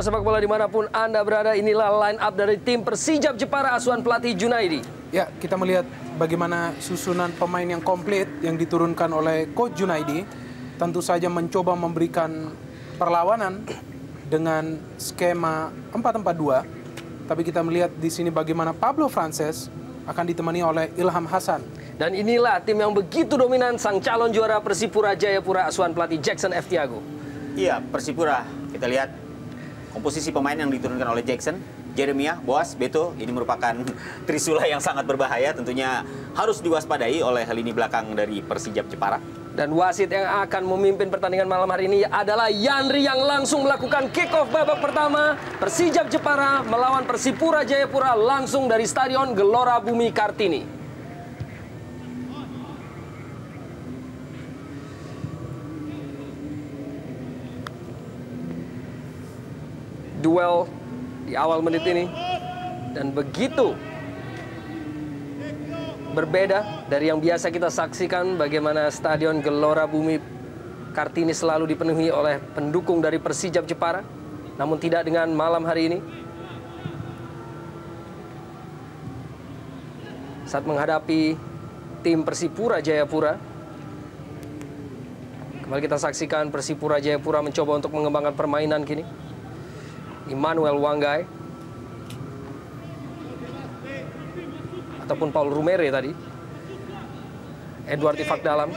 Pencinta sepak bola dimanapun Anda berada, inilah line up dari tim Persijap Jepara asuhan pelatih Junaidi. Ya, kita melihat bagaimana susunan pemain yang komplit yang diturunkan oleh Coach Junaidi. Tentu saja mencoba memberikan perlawanan dengan skema 4-4-2. Tapi kita melihat di sini bagaimana Pablo Frances akan ditemani oleh Ilham Hasan. Dan inilah tim yang begitu dominan, sang calon juara Persipura Jayapura asuhan pelatih Jackson F. Tiago. Iya, Persipura. Kita lihat komposisi pemain yang diturunkan oleh Jackson, Jeremiah, Boas, Beto. Ini merupakan trisula yang sangat berbahaya. Tentunya harus diwaspadai oleh lini belakang dari Persijap Jepara. Dan wasit yang akan memimpin pertandingan malam hari ini adalah Yandri yang langsung melakukan kick-off babak pertama. Persijap Jepara melawan Persipura Jayapura langsung dari Stadion Gelora Bumi Kartini. Duel di awal menit ini. Dan begitu berbeda dari yang biasa kita saksikan, bagaimana Stadion Gelora Bumi Kartini selalu dipenuhi oleh pendukung dari Persijap Jepara. Namun tidak dengan malam hari ini. Saat menghadapi tim Persipura Jayapura, kembali kita saksikan Persipura Jayapura mencoba untuk mengembangkan permainan kini. Immanuel Wanggai ataupun Paul Rumere tadi. Edward Ifak Dalam.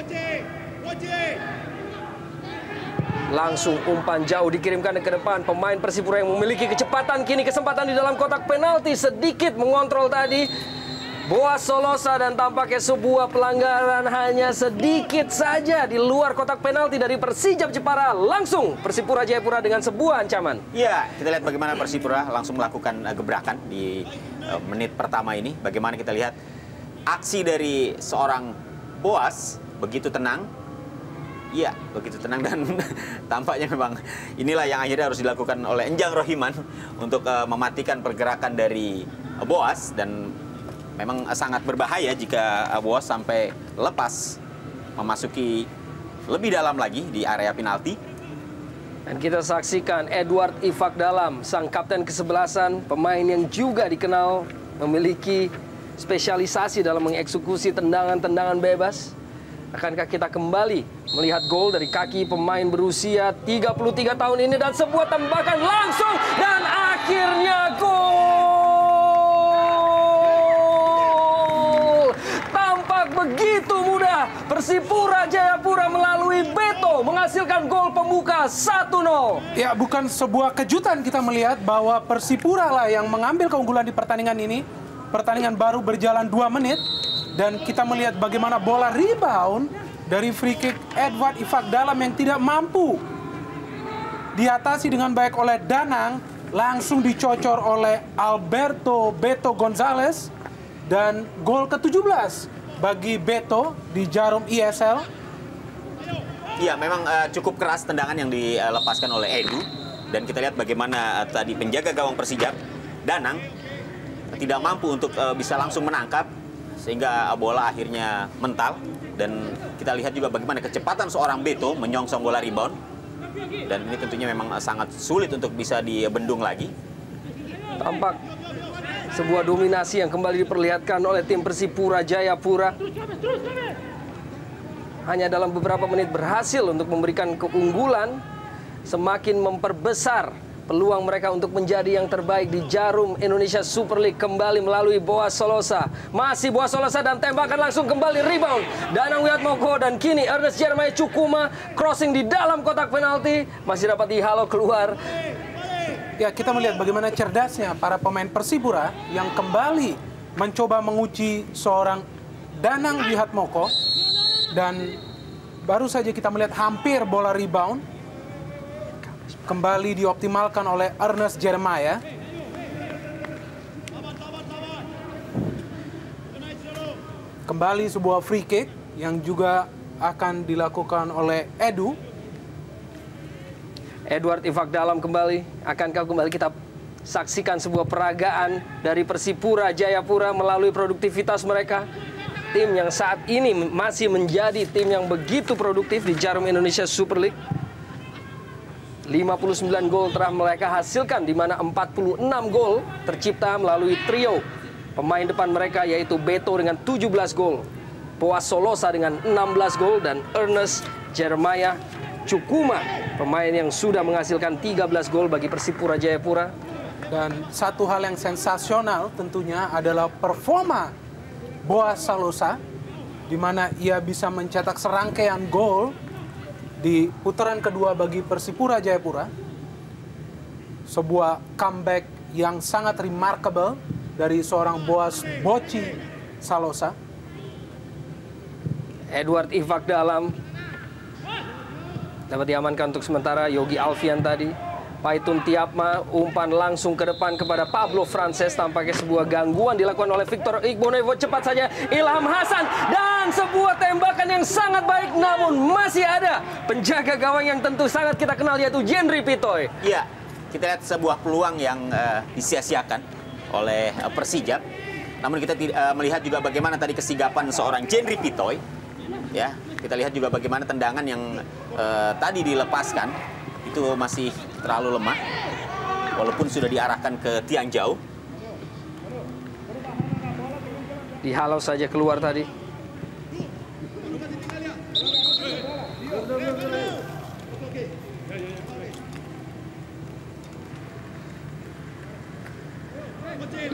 Langsung umpan jauh dikirimkan ke depan. Pemain Persipura yang memiliki kecepatan kini kesempatan di dalam kotak penalti, sedikit mengontrol tadi Boas Solosa, dan tampaknya sebuah pelanggaran hanya sedikit saja di luar kotak penalti dari Persijap Jepara. Langsung Persipura Jayapura dengan sebuah ancaman. Iya, kita lihat bagaimana Persipura langsung melakukan gebrakan di menit pertama ini. Bagaimana kita lihat aksi dari seorang Boas begitu tenang. Iya, begitu tenang, dan tampaknya memang inilah yang akhirnya harus dilakukan oleh Enjang Rohiman untuk mematikan pergerakan dari Boas. Dan memang sangat berbahaya jika Boas sampai lepas memasuki lebih dalam lagi di area penalti. Dan kita saksikan Edward Ifak Dalam, sang kapten kesebelasan, pemain yang juga dikenal memiliki spesialisasi dalam mengeksekusi tendangan-tendangan bebas. Akankah kita kembali melihat gol dari kaki pemain berusia 33 tahun ini, dan sebuah tembakan langsung, dan akhirnya gol! Begitu mudah Persipura Jayapura melalui Beto menghasilkan gol pembuka 1-0. Ya, bukan sebuah kejutan kita melihat bahwa Persipura lah yang mengambil keunggulan di pertandingan ini. Pertandingan baru berjalan 2 menit dan kita melihat bagaimana bola rebound dari free kick Edward Ifak Dalam yang tidak mampu diatasi dengan baik oleh Danang, langsung dicocor oleh Alberto Beto Gonzalez, dan gol ke-17 bagi Beto di jarum ISL. Iya, memang cukup keras tendangan yang dilepaskan oleh Edu. Dan kita lihat bagaimana tadi penjaga gawang Persijap, Danang, tidak mampu untuk bisa langsung menangkap, sehingga bola akhirnya mental. Dan kita lihat juga bagaimana kecepatan seorang Beto menyongsong bola rebound. Dan ini tentunya memang sangat sulit untuk bisa dibendung lagi. Tampak sebuah dominasi yang kembali diperlihatkan oleh tim Persipura Jayapura. Hanya dalam beberapa menit berhasil untuk memberikan keunggulan, semakin memperbesar peluang mereka untuk menjadi yang terbaik di jarum Indonesia Super League. Kembali melalui Boas Solosa. Masih Boas Solosa, dan tembakan langsung kembali rebound Danang Wiatmoko, dan kini Ernest Jeremiah Cukuma crossing di dalam kotak penalti, masih dapat dihalau keluar. Ya, kita melihat bagaimana cerdasnya para pemain Persipura yang kembali mencoba menguji seorang Danang Wiatmoko, dan baru saja kita melihat hampir bola rebound kembali dioptimalkan oleh Ernest Jeremiah. Kembali sebuah free kick yang juga akan dilakukan oleh Edu. Edward Ifak Dalam kembali. Akankah kembali kita saksikan sebuah peragaan dari Persipura Jayapura melalui produktivitas mereka? Tim yang saat ini masih menjadi tim yang begitu produktif di jarum Indonesia Super League. 59 gol telah mereka hasilkan, di mana 46 gol tercipta melalui trio pemain depan mereka, yaitu Beto dengan 17 gol, Boas Solosa dengan 16 gol, dan Ernest Jeremiah Cukuma, pemain yang sudah menghasilkan 13 gol bagi Persipura Jayapura. Dan satu hal yang sensasional tentunya adalah performa Boas Solosa, di mana ia bisa mencetak serangkaian gol di putaran kedua bagi Persipura Jayapura. Sebuah comeback yang sangat remarkable dari seorang Boas Boci Salosa. Edward Ifak Dalam dapat diamankan untuk sementara. Yogi Alfian tadi. Paitun Tiapma, umpan langsung ke depan kepada Pablo Frances. Tampaknya sebuah gangguan dilakukan oleh Victor Igbonevo. Cepat saja Ilham Hasan, dan sebuah tembakan yang sangat baik, namun masih ada penjaga gawang yang tentu sangat kita kenal, yaitu Jendri Pitoy. Iya, kita lihat sebuah peluang yang disia-siakan oleh Persijap. Namun kita melihat juga bagaimana tadi kesigapan seorang Jendri Pitoy. Ya, kita lihat juga bagaimana tendangan yang tadi dilepaskan itu masih terlalu lemah, walaupun sudah diarahkan ke tiang jauh. Dihalau saja keluar tadi.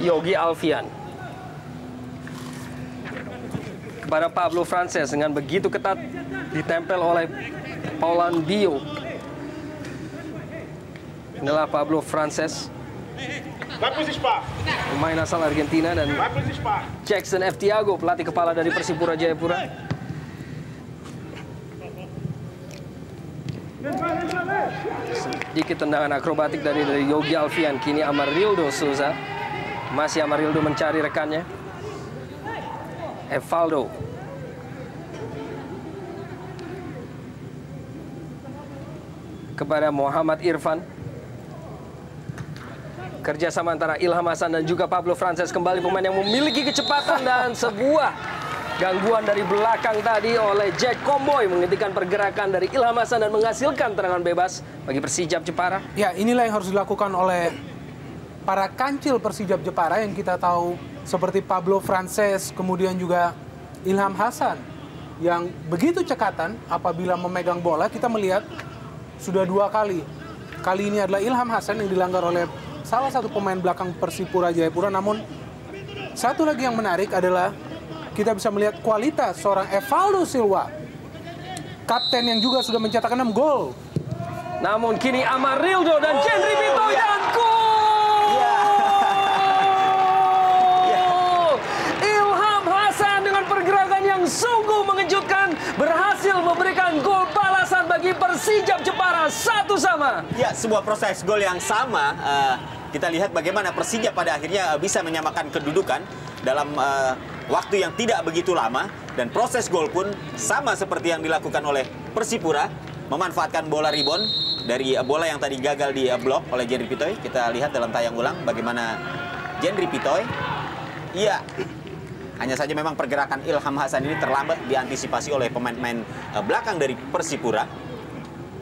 Yogi Alfian kepada Pablo Frances, dengan begitu ketat ditempel oleh Paulan Bio. Inilah Pablo Frances, pemain asal Argentina, dan Jackson F. Tiago, pelatih kepala dari Persipura Jayapura. Sedikit tendangan akrobatik dari Yogi Alfian. Kini Amarildo Souza. Masih Amarildo mencari rekannya. Evaldo. Kepada Muhammad Irfan. Kerjasama antara Ilham Hasan dan juga Pablo Frances, kembali pemain yang memiliki kecepatan, dan sebuah gangguan dari belakang tadi oleh Jack Comboy menghentikan pergerakan dari Ilham Hasan dan menghasilkan tendangan bebas bagi Persijap Jepara. Ya, inilah yang harus dilakukan oleh para kancil Persijap Jepara yang kita tahu, seperti Pablo Frances, kemudian juga Ilham Hasan, yang begitu cekatan apabila memegang bola. Kita melihat sudah 2 kali. Kali ini adalah Ilham Hasan yang dilanggar oleh salah satu pemain belakang Persipura Jayapura. Namun satu lagi yang menarik adalah kita bisa melihat kualitas seorang Evaldo Silva, kapten yang juga sudah mencetak 6 gol. Namun kini Amarildo dan Jendri Pitoy, dan gol! Ilham Hasan dengan pergerakan yang sungguh mengejutkan berhasil memberikan gol balasan bagi Persijap Jepara 1-1. Ya, sebuah proses gol yang sama. Kita lihat bagaimana Persijap pada akhirnya bisa menyamakan kedudukan dalam waktu yang tidak begitu lama, dan proses gol pun sama seperti yang dilakukan oleh Persipura, memanfaatkan bola rebound dari bola yang tadi gagal di blok oleh Jendri Pitoy. Kita lihat dalam tayang ulang bagaimana Jendri Pitoy. Iya, hanya saja memang pergerakan Ilham Hasan ini terlambat diantisipasi oleh pemain-pemain belakang dari Persipura.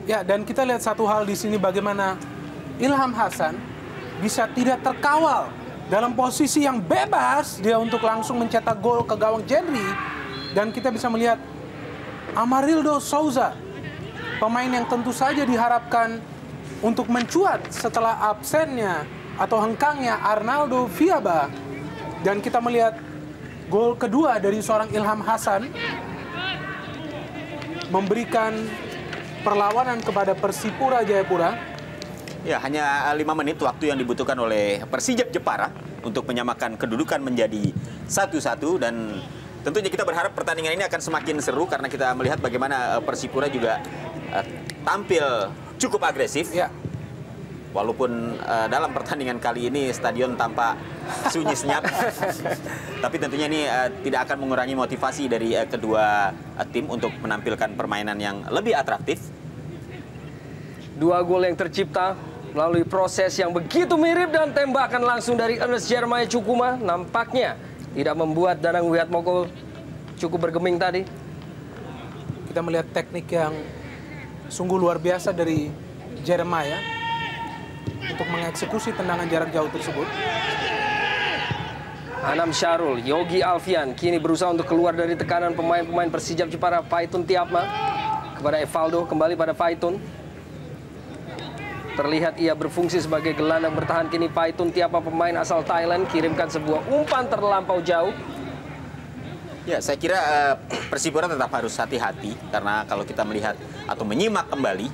Ya, dan kita lihat satu hal di sini, bagaimana Ilham Hasan bisa tidak terkawal dalam posisi yang bebas dia untuk langsung mencetak gol ke gawang Jendri. Dan kita bisa melihat Amarildo Souza, pemain yang tentu saja diharapkan untuk mencuat setelah absennya atau hengkangnya Arnaldo Viaba. Dan kita melihat gol kedua dari seorang Ilham Hasan memberikan perlawanan kepada Persipura Jayapura. Ya, hanya 5 menit waktu yang dibutuhkan oleh Persijap Jepara untuk menyamakan kedudukan menjadi 1-1, dan tentunya kita berharap pertandingan ini akan semakin seru karena kita melihat bagaimana Persipura juga tampil cukup agresif. Ya. Walaupun dalam pertandingan kali ini stadion tampak sunyi senyap, tapi tentunya ini tidak akan mengurangi motivasi dari kedua tim untuk menampilkan permainan yang lebih atraktif. 2 gol yang tercipta melalui proses yang begitu mirip, dan tembakan langsung dari Ernest Jeremiah Cukuma nampaknya tidak membuat Danang Wiatmoko cukup bergeming tadi. Kita melihat teknik yang sungguh luar biasa dari Jeremiah untuk mengeksekusi tendangan jarak jauh tersebut. Anam Syarul, Yogi Alfian kini berusaha untuk keluar dari tekanan pemain-pemain Persijap Jepara. Paitun Tiapma kepada Evaldo, kembali pada Paitun. Terlihat ia berfungsi sebagai gelandang bertahan. Kini Paitun Tiapma, pemain asal Thailand, kirimkan sebuah umpan terlampau jauh. Ya, saya kira Persipura tetap harus hati-hati karena kalau kita melihat atau menyimak kembali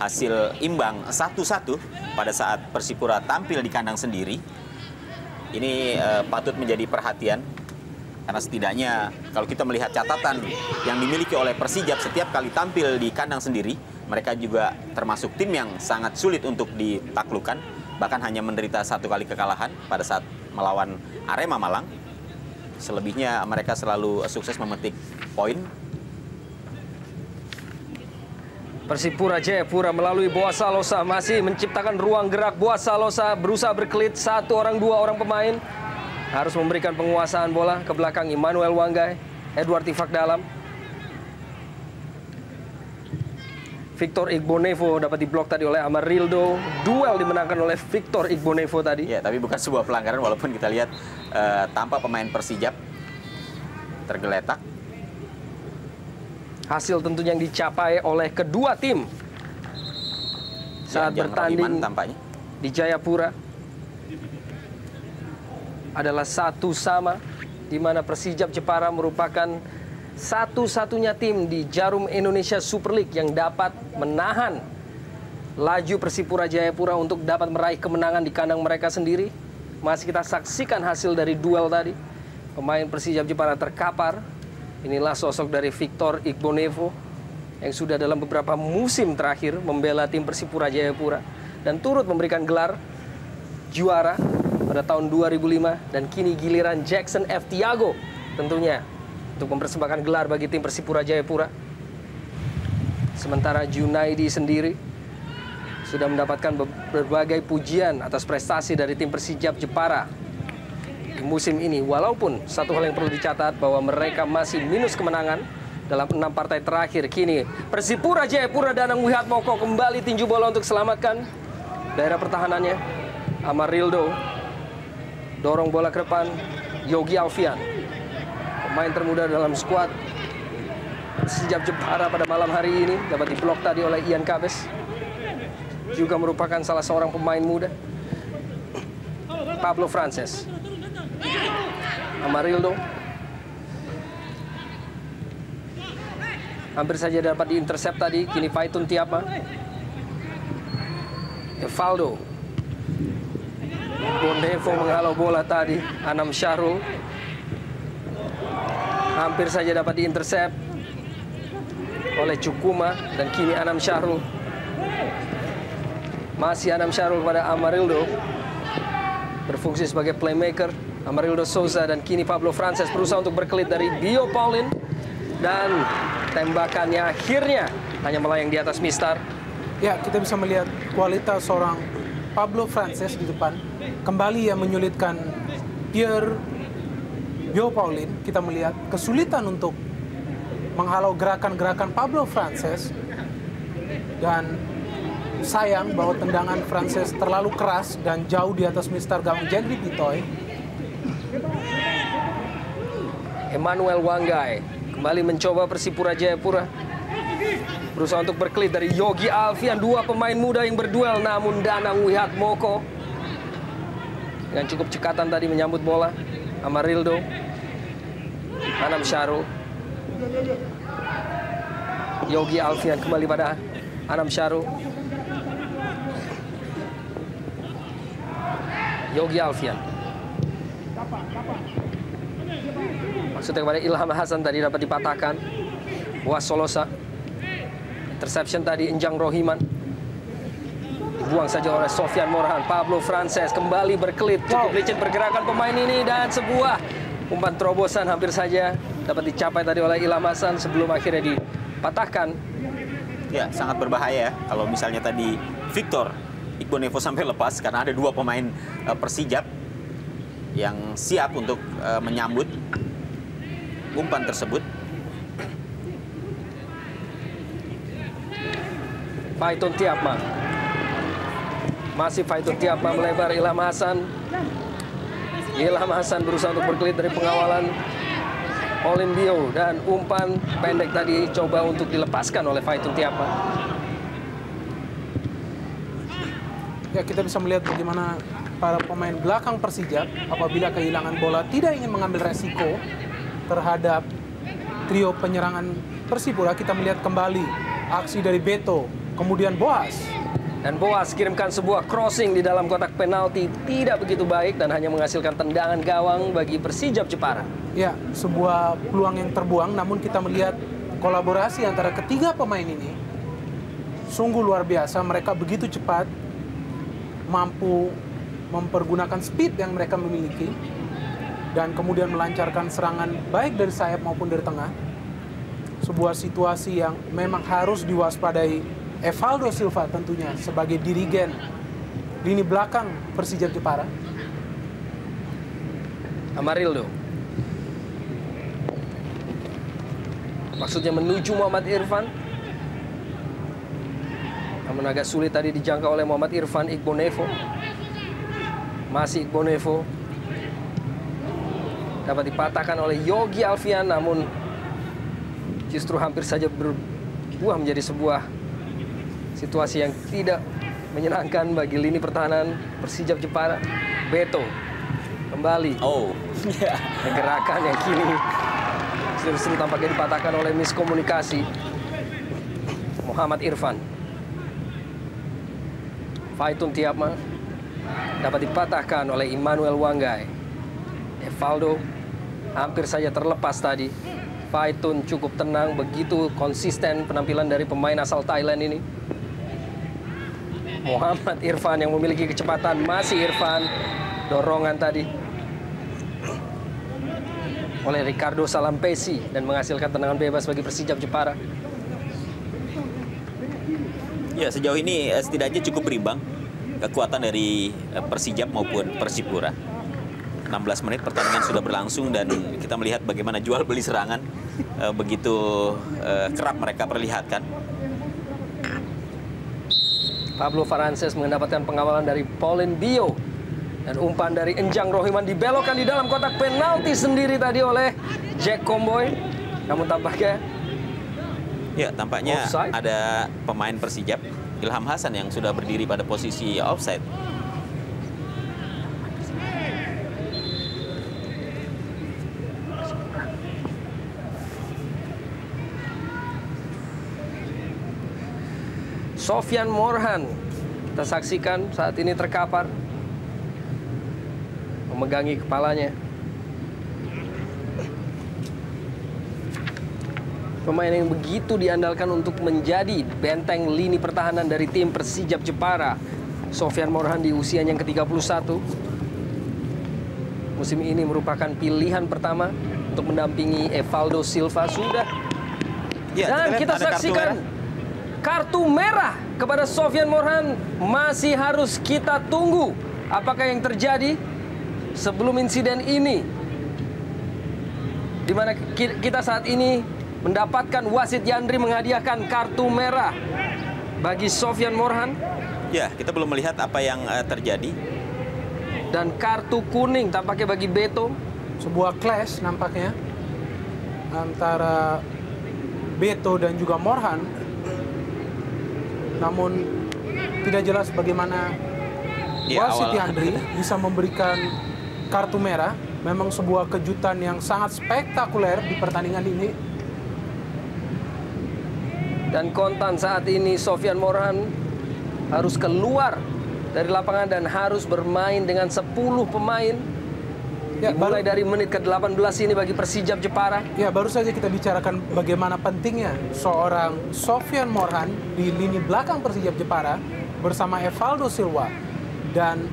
hasil imbang 1-1 pada saat Persipura tampil di kandang sendiri, ini patut menjadi perhatian karena setidaknya kalau kita melihat catatan yang dimiliki oleh Persijap setiap kali tampil di kandang sendiri, mereka juga termasuk tim yang sangat sulit untuk ditaklukkan, bahkan hanya menderita 1 kali kekalahan pada saat melawan Arema Malang. Selebihnya mereka selalu sukses memetik poin. Persipura Jayapura melalui Boas Salosa masih menciptakan ruang gerak. Boas Salosa berusaha berkelit, 1 orang 2 orang pemain. Harus memberikan penguasaan bola ke belakang Immanuel Wanggai, Edward Ifak Dalam. Victor Igbonevo dapat diblok tadi oleh Amarildo. Duel dimenangkan oleh Victor Igbonevo tadi. Ya, tapi bukan sebuah pelanggaran walaupun kita lihat tampak pemain Persijap tergeletak. Hasil tentunya yang dicapai oleh kedua tim saat bertanding tampaknya di Jayapura adalah 1-1, di mana Persijap Jepara merupakan satu-satunya tim di Jarum Indonesia Super League yang dapat menahan laju Persipura Jayapura untuk dapat meraih kemenangan di kandang mereka sendiri. Masih kita saksikan hasil dari duel tadi. Pemain Persijap Jepara terkapar. Inilah sosok dari Victor Igbonevo yang sudah dalam beberapa musim terakhir membela tim Persipura Jayapura dan turut memberikan gelar juara pada tahun 2005, dan kini giliran Jackson F. Tiago tentunya untuk mempersembahkan gelar bagi tim Persipura Jayapura. Sementara Junaidi sendiri sudah mendapatkan berbagai pujian atas prestasi dari tim Persijap Jepara di musim ini. Walaupun satu hal yang perlu dicatat bahwa mereka masih minus kemenangan dalam 6 partai terakhir. Kini Persipura Jayapura, Danang Wihatmoko kembali tinju bola untuk selamatkan daerah pertahanannya. Amarildo dorong bola ke depan. Yogi Alfian, pemain termuda dalam skuad Persijap Jepara pada malam hari ini, dapat diblok tadi oleh Ian Kabes. Juga merupakan salah seorang pemain muda. Pablo Frances, Amarildo hampir saja dapat diintercept tadi. Kini Paitun Tiapma, Evaldo, Bondevo menghalau bola tadi. Anam Syarul hampir saja dapat diintercept oleh Cukuma, dan kini Anam Syarul, masih Anam Syarul kepada Amarildo, berfungsi sebagai playmaker. Amarildo Souza, dan kini Pablo Frances berusaha untuk berkelit dari Bio Paulin, dan tembakannya akhirnya hanya melayang di atas mistar. Ya, kita bisa melihat kualitas seorang Pablo Frances di depan. Kembali yang menyulitkan Pierre Bio Paulin. Kita melihat kesulitan untuk menghalau gerakan-gerakan Pablo Frances. Dan sayang bahwa tendangan Frances terlalu keras dan jauh di atas mistar gawang Jendri Pitoy. Emmanuel Wanggai kembali mencoba. Persipura Jayapura berusaha untuk berkelit dari Yogi Alfian. 2 pemain muda yang berduel, namun Danang Wihatmoko dengan cukup cekatan tadi menyambut bola. Amarildo, Anam Syarul, Yogi Alfian kembali pada Anam Syarul. Yogi Alfian, maksudnya kepada Ilham Hasan tadi dapat dipatahkan. Boas Solosa, interception tadi. Enjang Rohiman dibuang saja oleh Sofyan Morahan. Pablo Frances kembali berkelit, cukup licin pergerakan pemain ini, dan sebuah umpan terobosan hampir saja dapat dicapai tadi oleh Ilham Hasan sebelum akhirnya dipatahkan. Ya, sangat berbahaya kalau misalnya tadi Victor Igbonevo sampai lepas, karena ada 2 pemain Persijap yang siap untuk menyambut umpan tersebut. Paitun Tiapma, Masih Faitun Tiapma melebar, Ilham Hasan. Ilham Hasan berusaha untuk berkelit dari pengawalan Pauline Bio, dan umpan pendek tadi coba untuk dilepaskan oleh Faitun Tiapma. Ya, kita bisa melihat bagaimana para pemain belakang Persijap apabila kehilangan bola tidak ingin mengambil resiko terhadap trio penyerangan Persipura. Kita melihat kembali aksi dari Beto, kemudian Boas. Dan Boas kirimkan sebuah crossing di dalam kotak penalti, tidak begitu baik dan hanya menghasilkan tendangan gawang bagi Persijap Jepara. Ya, sebuah peluang yang terbuang, namun kita melihat kolaborasi antara ketiga pemain ini sungguh luar biasa. Mereka begitu cepat, mampu mempergunakan speed yang mereka memiliki, dan kemudian melancarkan serangan baik dari sayap maupun dari tengah. Sebuah situasi yang memang harus diwaspadai Evaldo Silva tentunya sebagai dirigen lini belakang Persijap Jepara. Amarildo. Maksudnya menuju Muhammad Irfan. Namun agak sulit tadi dijangkau oleh Muhammad Irfan. Igbonevo. Masih Igbonevo. Dapat dipatahkan oleh Yogi Alfian, namun justru hampir saja berbuah menjadi sebuah situasi yang tidak menyenangkan bagi lini pertahanan Persijap Jepara. Beto kembali. Gerakan yang kini justru tampaknya dipatahkan oleh miskomunikasi Muhammad Irfan. Faitun Tiapma dapat dipatahkan oleh Immanuel Wanggai. Evaldo hampir saja terlepas tadi. Faitun cukup tenang, begitu konsisten penampilan dari pemain asal Thailand ini. Muhammad Irfan yang memiliki kecepatan, masih Irfan. Dorongan tadi oleh Ricardo Salampesi dan menghasilkan tendangan bebas bagi Persijap Jepara. Ya, sejauh ini setidaknya cukup berimbang kekuatan dari Persijap maupun Persipura. 16 menit pertandingan sudah berlangsung dan kita melihat bagaimana jual beli serangan begitu kerap mereka perlihatkan. Pablo Faranses mendapatkan pengawalan dari Pauline Bio. Dan umpan dari Enjang Rohiman dibelokkan di dalam kotak penalti sendiri tadi oleh Jack Comboy. Namun tampaknya offside. Ada pemain Persijap, Ilham Hasan, yang sudah berdiri pada posisi offside. Sofyan Morhan kita saksikan saat ini terkapar, memegangi kepalanya. Pemain yang begitu diandalkan untuk menjadi benteng lini pertahanan dari tim Persijap Jepara. Sofyan Morhan di usianya yang ke-31. Musim ini merupakan pilihan pertama untuk mendampingi Evaldo Silva. Sudah. Ya, dan kita saksikan kartu merah kepada Sofyan Morhan. Masih harus kita tunggu apakah yang terjadi sebelum insiden ini, di mana kita saat ini mendapatkan wasit Yandri menghadiahkan kartu merah bagi Sofyan Morhan. Ya, kita belum melihat apa yang terjadi. Dan kartu kuning tampaknya bagi Beto. Sebuah clash nampaknya antara Beto dan juga Morhan. Namun tidak jelas bagaimana wasit Yandri bisa memberikan kartu merah. Memang sebuah kejutan yang sangat spektakuler di pertandingan ini. Dan kontan saat ini Sofyan Morhan harus keluar dari lapangan dan harus bermain dengan 10 pemain. Ya, mulai dari menit ke-18 ini bagi Persijap Jepara. Ya, baru saja kita bicarakan bagaimana pentingnya seorang Sofyan Morhan di lini belakang Persijap Jepara bersama Evaldo Silva. Dan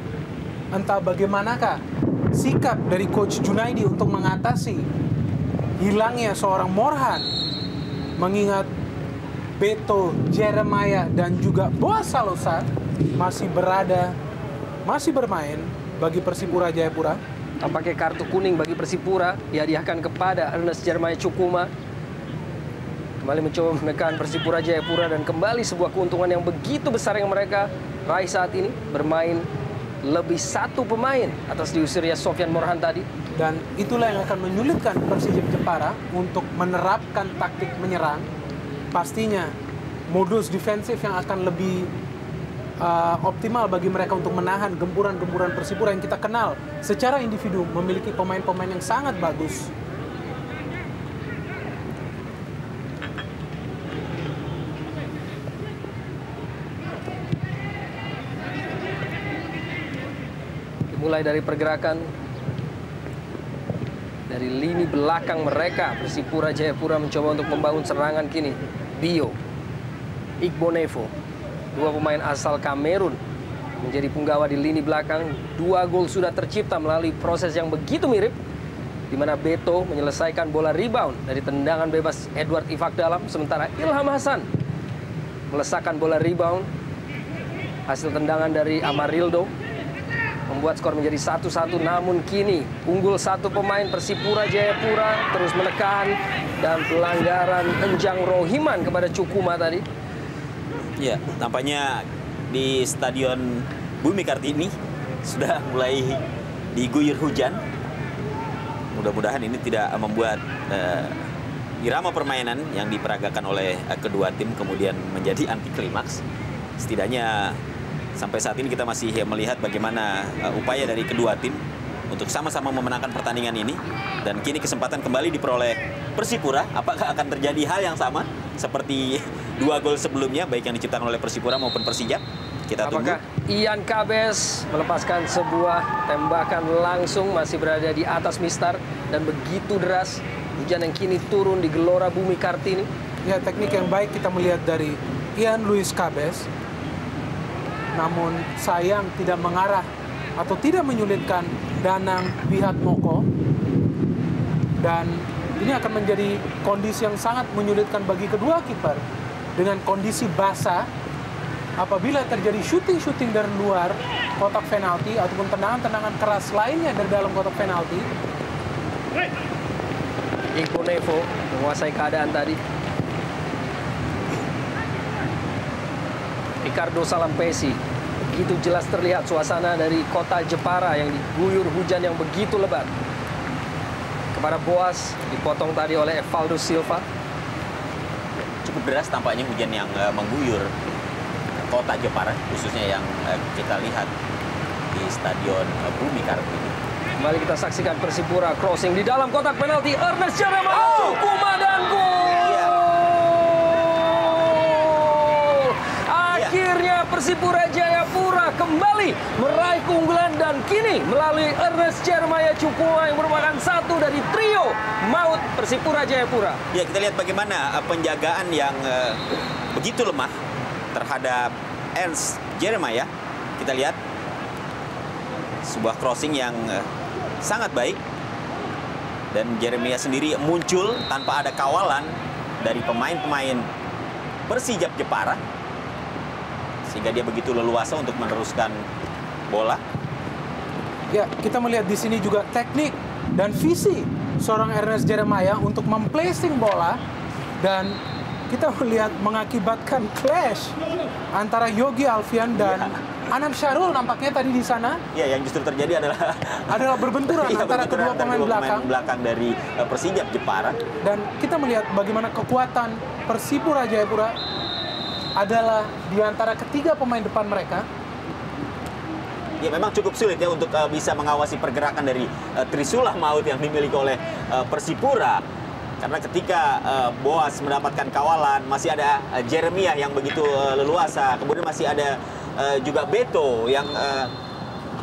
entah bagaimanakah sikap dari Coach Junaidi untuk mengatasi hilangnya seorang Morhan, mengingat Beto, Jeremiah, dan juga Boas Salosa masih bermain bagi Persipura Jayapura. Tampaknya kartu kuning bagi Persipura dihadiahkan kepada Ernest Jeremiah Cukuma. Kembali mencoba menekan Persipura Jayapura dan kembali sebuah keuntungan yang begitu besar yang mereka raih saat ini, bermain lebih satu pemain atas diusirnya Sofyan Morhan tadi. Dan itulah yang akan menyulitkan Persijap Jepara untuk menerapkan taktik menyerang. Pastinya modus defensif yang akan lebih optimal bagi mereka untuk menahan gempuran-gempuran Persipura yang kita kenal secara individu memiliki pemain-pemain yang sangat bagus. Mulai dari pergerakan dari lini belakang mereka, Persipura Jayapura mencoba untuk membangun serangan kini. Bio, Igbonevo, dua pemain asal Kamerun menjadi punggawa di lini belakang. 2 gol sudah tercipta melalui proses yang begitu mirip, di mana Beto menyelesaikan bola rebound dari tendangan bebas Edward Ifak Dalam, sementara Ilham Hasan melesakkan bola rebound hasil tendangan dari Amarildo, membuat skor menjadi 1-1. Namun kini unggul satu pemain Persipura Jayapura terus menekan, dan pelanggaran Enjang Rohiman kepada Cukuma tadi. Ya, tampaknya di Stadion Bumi Kartini sudah mulai diguyur hujan. Mudah-mudahan ini tidak membuat irama permainan yang diperagakan oleh kedua tim kemudian menjadi anti klimaks. Setidaknya sampai saat ini kita masih melihat bagaimana upaya dari kedua tim untuk sama-sama memenangkan pertandingan ini. Dan kini kesempatan kembali diperoleh Persipura. Apakah akan terjadi hal yang sama seperti 2 gol sebelumnya, baik yang diciptakan oleh Persipura maupun Persijap? Kita tunggu. Apakah Ian Kabes melepaskan sebuah tembakan langsung, masih berada di atas mistar, dan begitu deras hujan yang kini turun di Gelora Bumi Kartini. Ya, teknik yang baik kita melihat dari Ian Luis Kabes. Namun sayang tidak mengarah atau tidak menyulitkan Danang Wihatmoko. Dan ini akan menjadi kondisi yang sangat menyulitkan bagi kedua kiper. Dengan kondisi basah, apabila terjadi shooting-shooting dari luar kotak penalti ataupun tendangan-tendangan keras lainnya dari dalam kotak penalti. Igbonevo menguasai keadaan tadi. Ricardo Salampesi. Begitu jelas terlihat suasana dari kota Jepara yang diguyur hujan yang begitu lebat. Kepada Boas, dipotong tadi oleh Evaldo Silva. Cukup deras tampaknya hujan yang mengguyur kota Jepara, khususnya yang kita lihat di Stadion Bumi Kartini. Kembali kita saksikan Persipura crossing di dalam kotak penalti. Ernest Jeremiah Cukuma dan gol! Akhirnya Persipura Jayapura kembali meraih keunggulan, dan kini melalui Ernest Jeremiah Cukuma yang merupakan satu dari trio maut Persipura Jayapura. Ya, kita lihat bagaimana penjagaan yang begitu lemah terhadap Ernest Jeremiah. Kita lihat sebuah crossing yang sangat baik, dan Jeremiah sendiri muncul tanpa ada kawalan dari pemain-pemain Persijap Jepara, sehingga dia begitu leluasa untuk meneruskan bola. Ya, kita melihat di sini juga teknik dan visi seorang Ernest Jeremiah untuk memplacing bola, dan kita melihat mengakibatkan clash antara Yogi Alfian dan Anam Syarul nampaknya tadi di sana. Ya, yang justru terjadi adalah berbenturan antara kedua pemain belakang dari Persijap Jepara. Dan kita melihat bagaimana kekuatan Persipura Jayapura adalah di antara ketiga pemain depan mereka. Ya, memang cukup sulit ya untuk bisa mengawasi pergerakan dari Trisula Maut yang dimiliki oleh Persipura. Karena ketika Boas mendapatkan kawalan, masih ada Jeremiah yang begitu leluasa. Kemudian masih ada juga Beto yang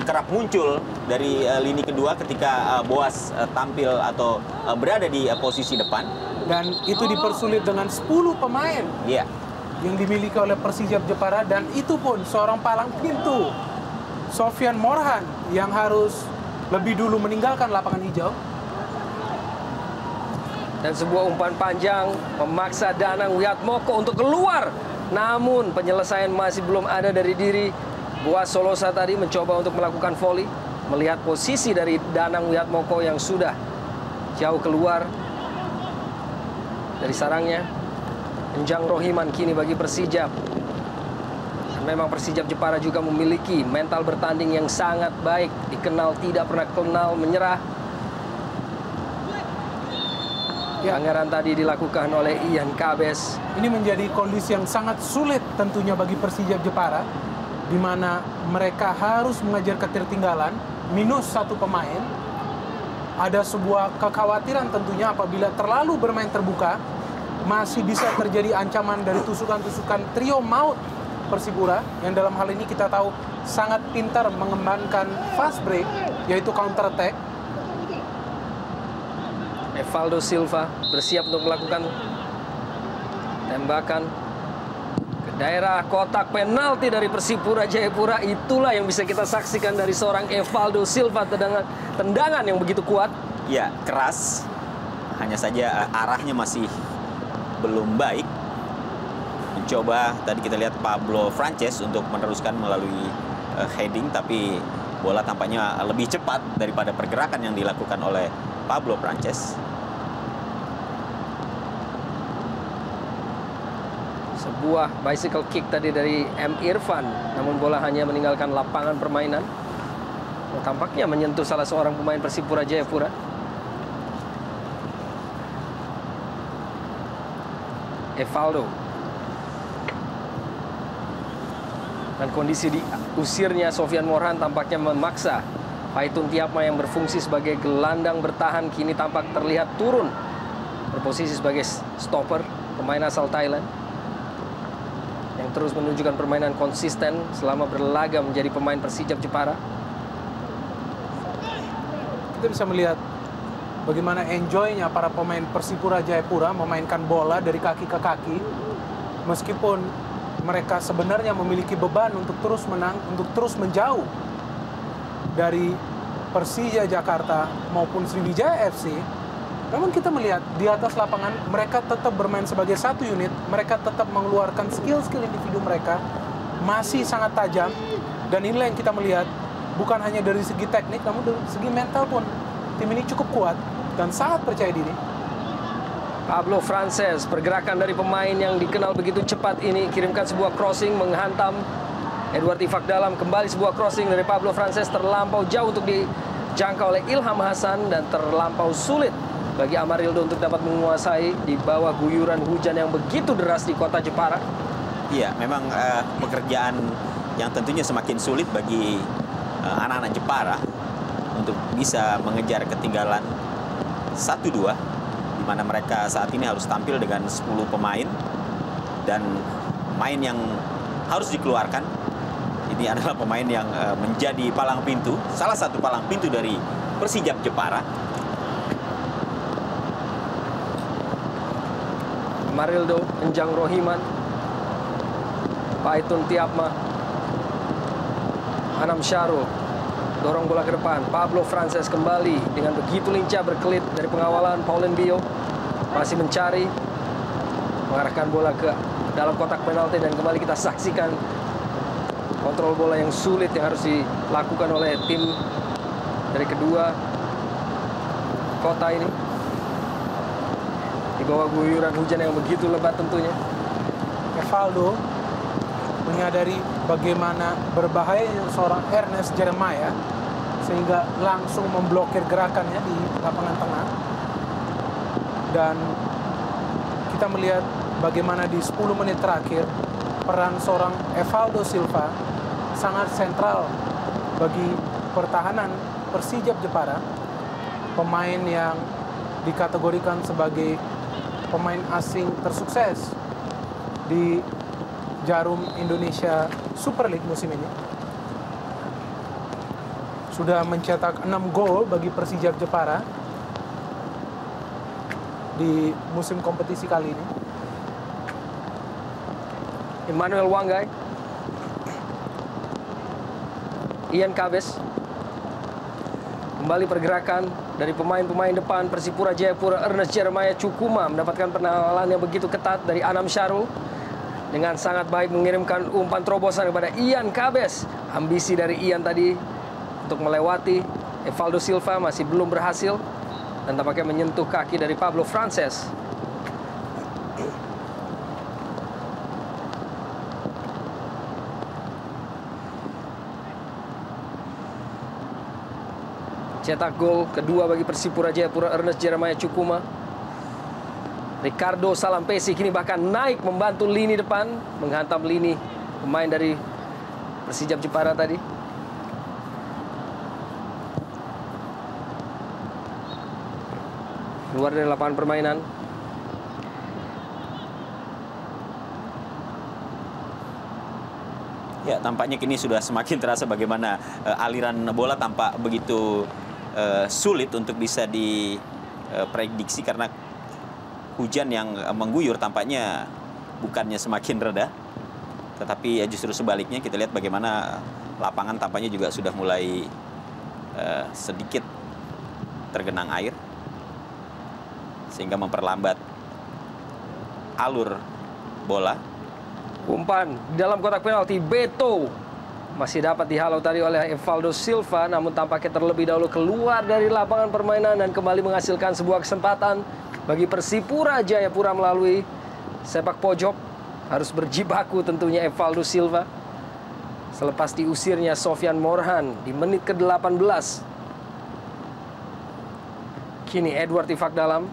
kerap muncul dari lini kedua ketika Boas tampil atau berada di posisi depan. Dan itu dipersulit dengan 10 pemain. Iya. Yang dimiliki oleh Persijap Jepara, dan itu pun seorang palang pintu, Sofyan Morhan, yang harus lebih dulu meninggalkan lapangan hijau. Dan sebuah umpan panjang memaksa Danang Wihatmoko untuk keluar. Namun penyelesaian masih belum ada dari diri Boas Solosa tadi, mencoba untuk melakukan volley. Melihat posisi dari Danang Wihatmoko yang sudah jauh keluar dari sarangnya. Enjang Rohiman kini bagi Persijap. Dan memang Persijap Jepara juga memiliki mental bertanding yang sangat baik. Dikenal tidak pernah kenal menyerah. Pelanggaran tadi dilakukan oleh Ian Kabes. Ini menjadi kondisi yang sangat sulit tentunya bagi Persijap Jepara, di mana mereka harus mengejar ketertinggalan minus 1 pemain. Ada sebuah kekhawatiran tentunya apabila terlalu bermain terbuka, masih bisa terjadi ancaman dari tusukan-tusukan trio maut Persipura, yang dalam hal ini kita tahu sangat pintar mengembangkan fast break, yaitu counter attack. Evaldo Silva bersiap untuk melakukan tembakan ke daerah kotak penalti dari Persipura Jayapura. Itulah yang bisa kita saksikan dari seorang Evaldo Silva, tendangan yang begitu kuat. Ya, keras. Hanya saja arahnya masih belum baik. Mencoba tadi kita lihat Pablo Frances untuk meneruskan melalui heading, tapi bola tampaknya lebih cepat daripada pergerakan yang dilakukan oleh Pablo Frances. Sebuah bicycle kick tadi dari M. Irfan, namun bola hanya meninggalkan lapangan permainan. Tampaknya menyentuh salah seorang pemain Persipura Jayapura. Evaldo. Dan kondisi diusirnya Sofyan Morhan tampaknya memaksa Paitun Tiapma yang berfungsi sebagai gelandang bertahan kini tampak terlihat turun berposisi sebagai stopper, pemain asal Thailand yang terus menunjukkan permainan konsisten selama berlaga menjadi pemain Persijap Jepara. Kita bisa melihat bagaimana enjoy-nya para pemain Persipura Jayapura memainkan bola dari kaki ke kaki, meskipun mereka sebenarnya memiliki beban untuk terus menang, untuk terus menjauh dari Persija Jakarta maupun Sriwijaya FC. Namun kita melihat di atas lapangan mereka tetap bermain sebagai satu unit, mereka tetap mengeluarkan skill-skill individu mereka masih sangat tajam, dan inilah yang kita melihat bukan hanya dari segi teknik namun dari segi mental pun tim ini cukup kuat dan sangat percaya diri. Pablo Frances, pergerakan dari pemain yang dikenal begitu cepat ini, kirimkan sebuah crossing menghantam Edward Ifak Dalam. Kembali sebuah crossing dari Pablo Frances, terlampau jauh untuk dijangkau oleh Ilham Hasan dan terlampau sulit bagi Amarildo untuk dapat menguasai di bawah guyuran hujan yang begitu deras di kota Jepara. Iya, memang pekerjaan yang tentunya semakin sulit bagi anak-anak Jepara untuk bisa mengejar ketinggalan 1-2, di mana mereka saat ini harus tampil dengan 10 pemain, dan pemain yang harus dikeluarkan ini adalah pemain yang menjadi palang pintu, salah satu palang pintu dari Persijap Jepara. Marildo, Enjang Rohiman, Paitun Tiapma, Anam Syarul, dorong bola ke depan. Pablo Frances kembali dengan begitu lincah berkelit dari pengawalan Pauline Bio, masih mencari, mengarahkan bola ke dalam kotak penalti, dan kembali kita saksikan kontrol bola yang sulit yang harus dilakukan oleh tim dari kedua kota ini di bawah guyuran hujan yang begitu lebat tentunya. Evaldo menyadari bagaimana berbahayanya seorang Ernest Jeremiah sehingga langsung memblokir gerakannya di lapangan tengah. Dan kita melihat bagaimana di 10 menit terakhir peran seorang Evaldo Silva sangat sentral bagi pertahanan Persijap Jepara, pemain yang dikategorikan sebagai pemain asing tersukses di Jarum Indonesia Super League musim ini. Sudah mencetak 6 gol bagi Persijap Jepara di musim kompetisi kali ini. Emmanuel Wanggai, Ian Kabes, kembali pergerakan dari pemain-pemain depan Persipura Jayapura. Ernest Jeremiah Cukuma mendapatkan penawaran yang begitu ketat dari Anam Syarul, dengan sangat baik mengirimkan umpan terobosan kepada Ian Kabes. Ambisi dari Ian tadi untuk melewati Evaldo Silva masih belum berhasil, dan tampaknya menyentuh kaki dari Pablo Frances. Cetak gol kedua bagi Persipura Jayapura, Ernest Jeremiah Cukuma. Ricardo Salampesi kini bahkan naik membantu lini depan, menghantam lini pemain dari Persijap Jepara tadi. Keluar dari lapangan permainan. Ya, tampaknya kini sudah semakin terasa bagaimana aliran bola tampak begitu sulit untuk bisa diprediksi karena hujan yang mengguyur tampaknya bukannya semakin reda, tetapi justru sebaliknya kita lihat bagaimana lapangan tampaknya juga sudah mulai sedikit tergenang air sehingga memperlambat alur bola. Umpan di dalam kotak penalti, Beto masih dapat dihalau tadi oleh Evaldo Silva, namun tampaknya terlebih dahulu keluar dari lapangan permainan dan kembali menghasilkan sebuah kesempatan bagi Persipura Jayapura melalui sepak pojok. Harus berjibaku tentunya Evaldo Silva selepas diusirnya Sofyan Morhan di menit ke-18. Kini Edward Ifak Dalam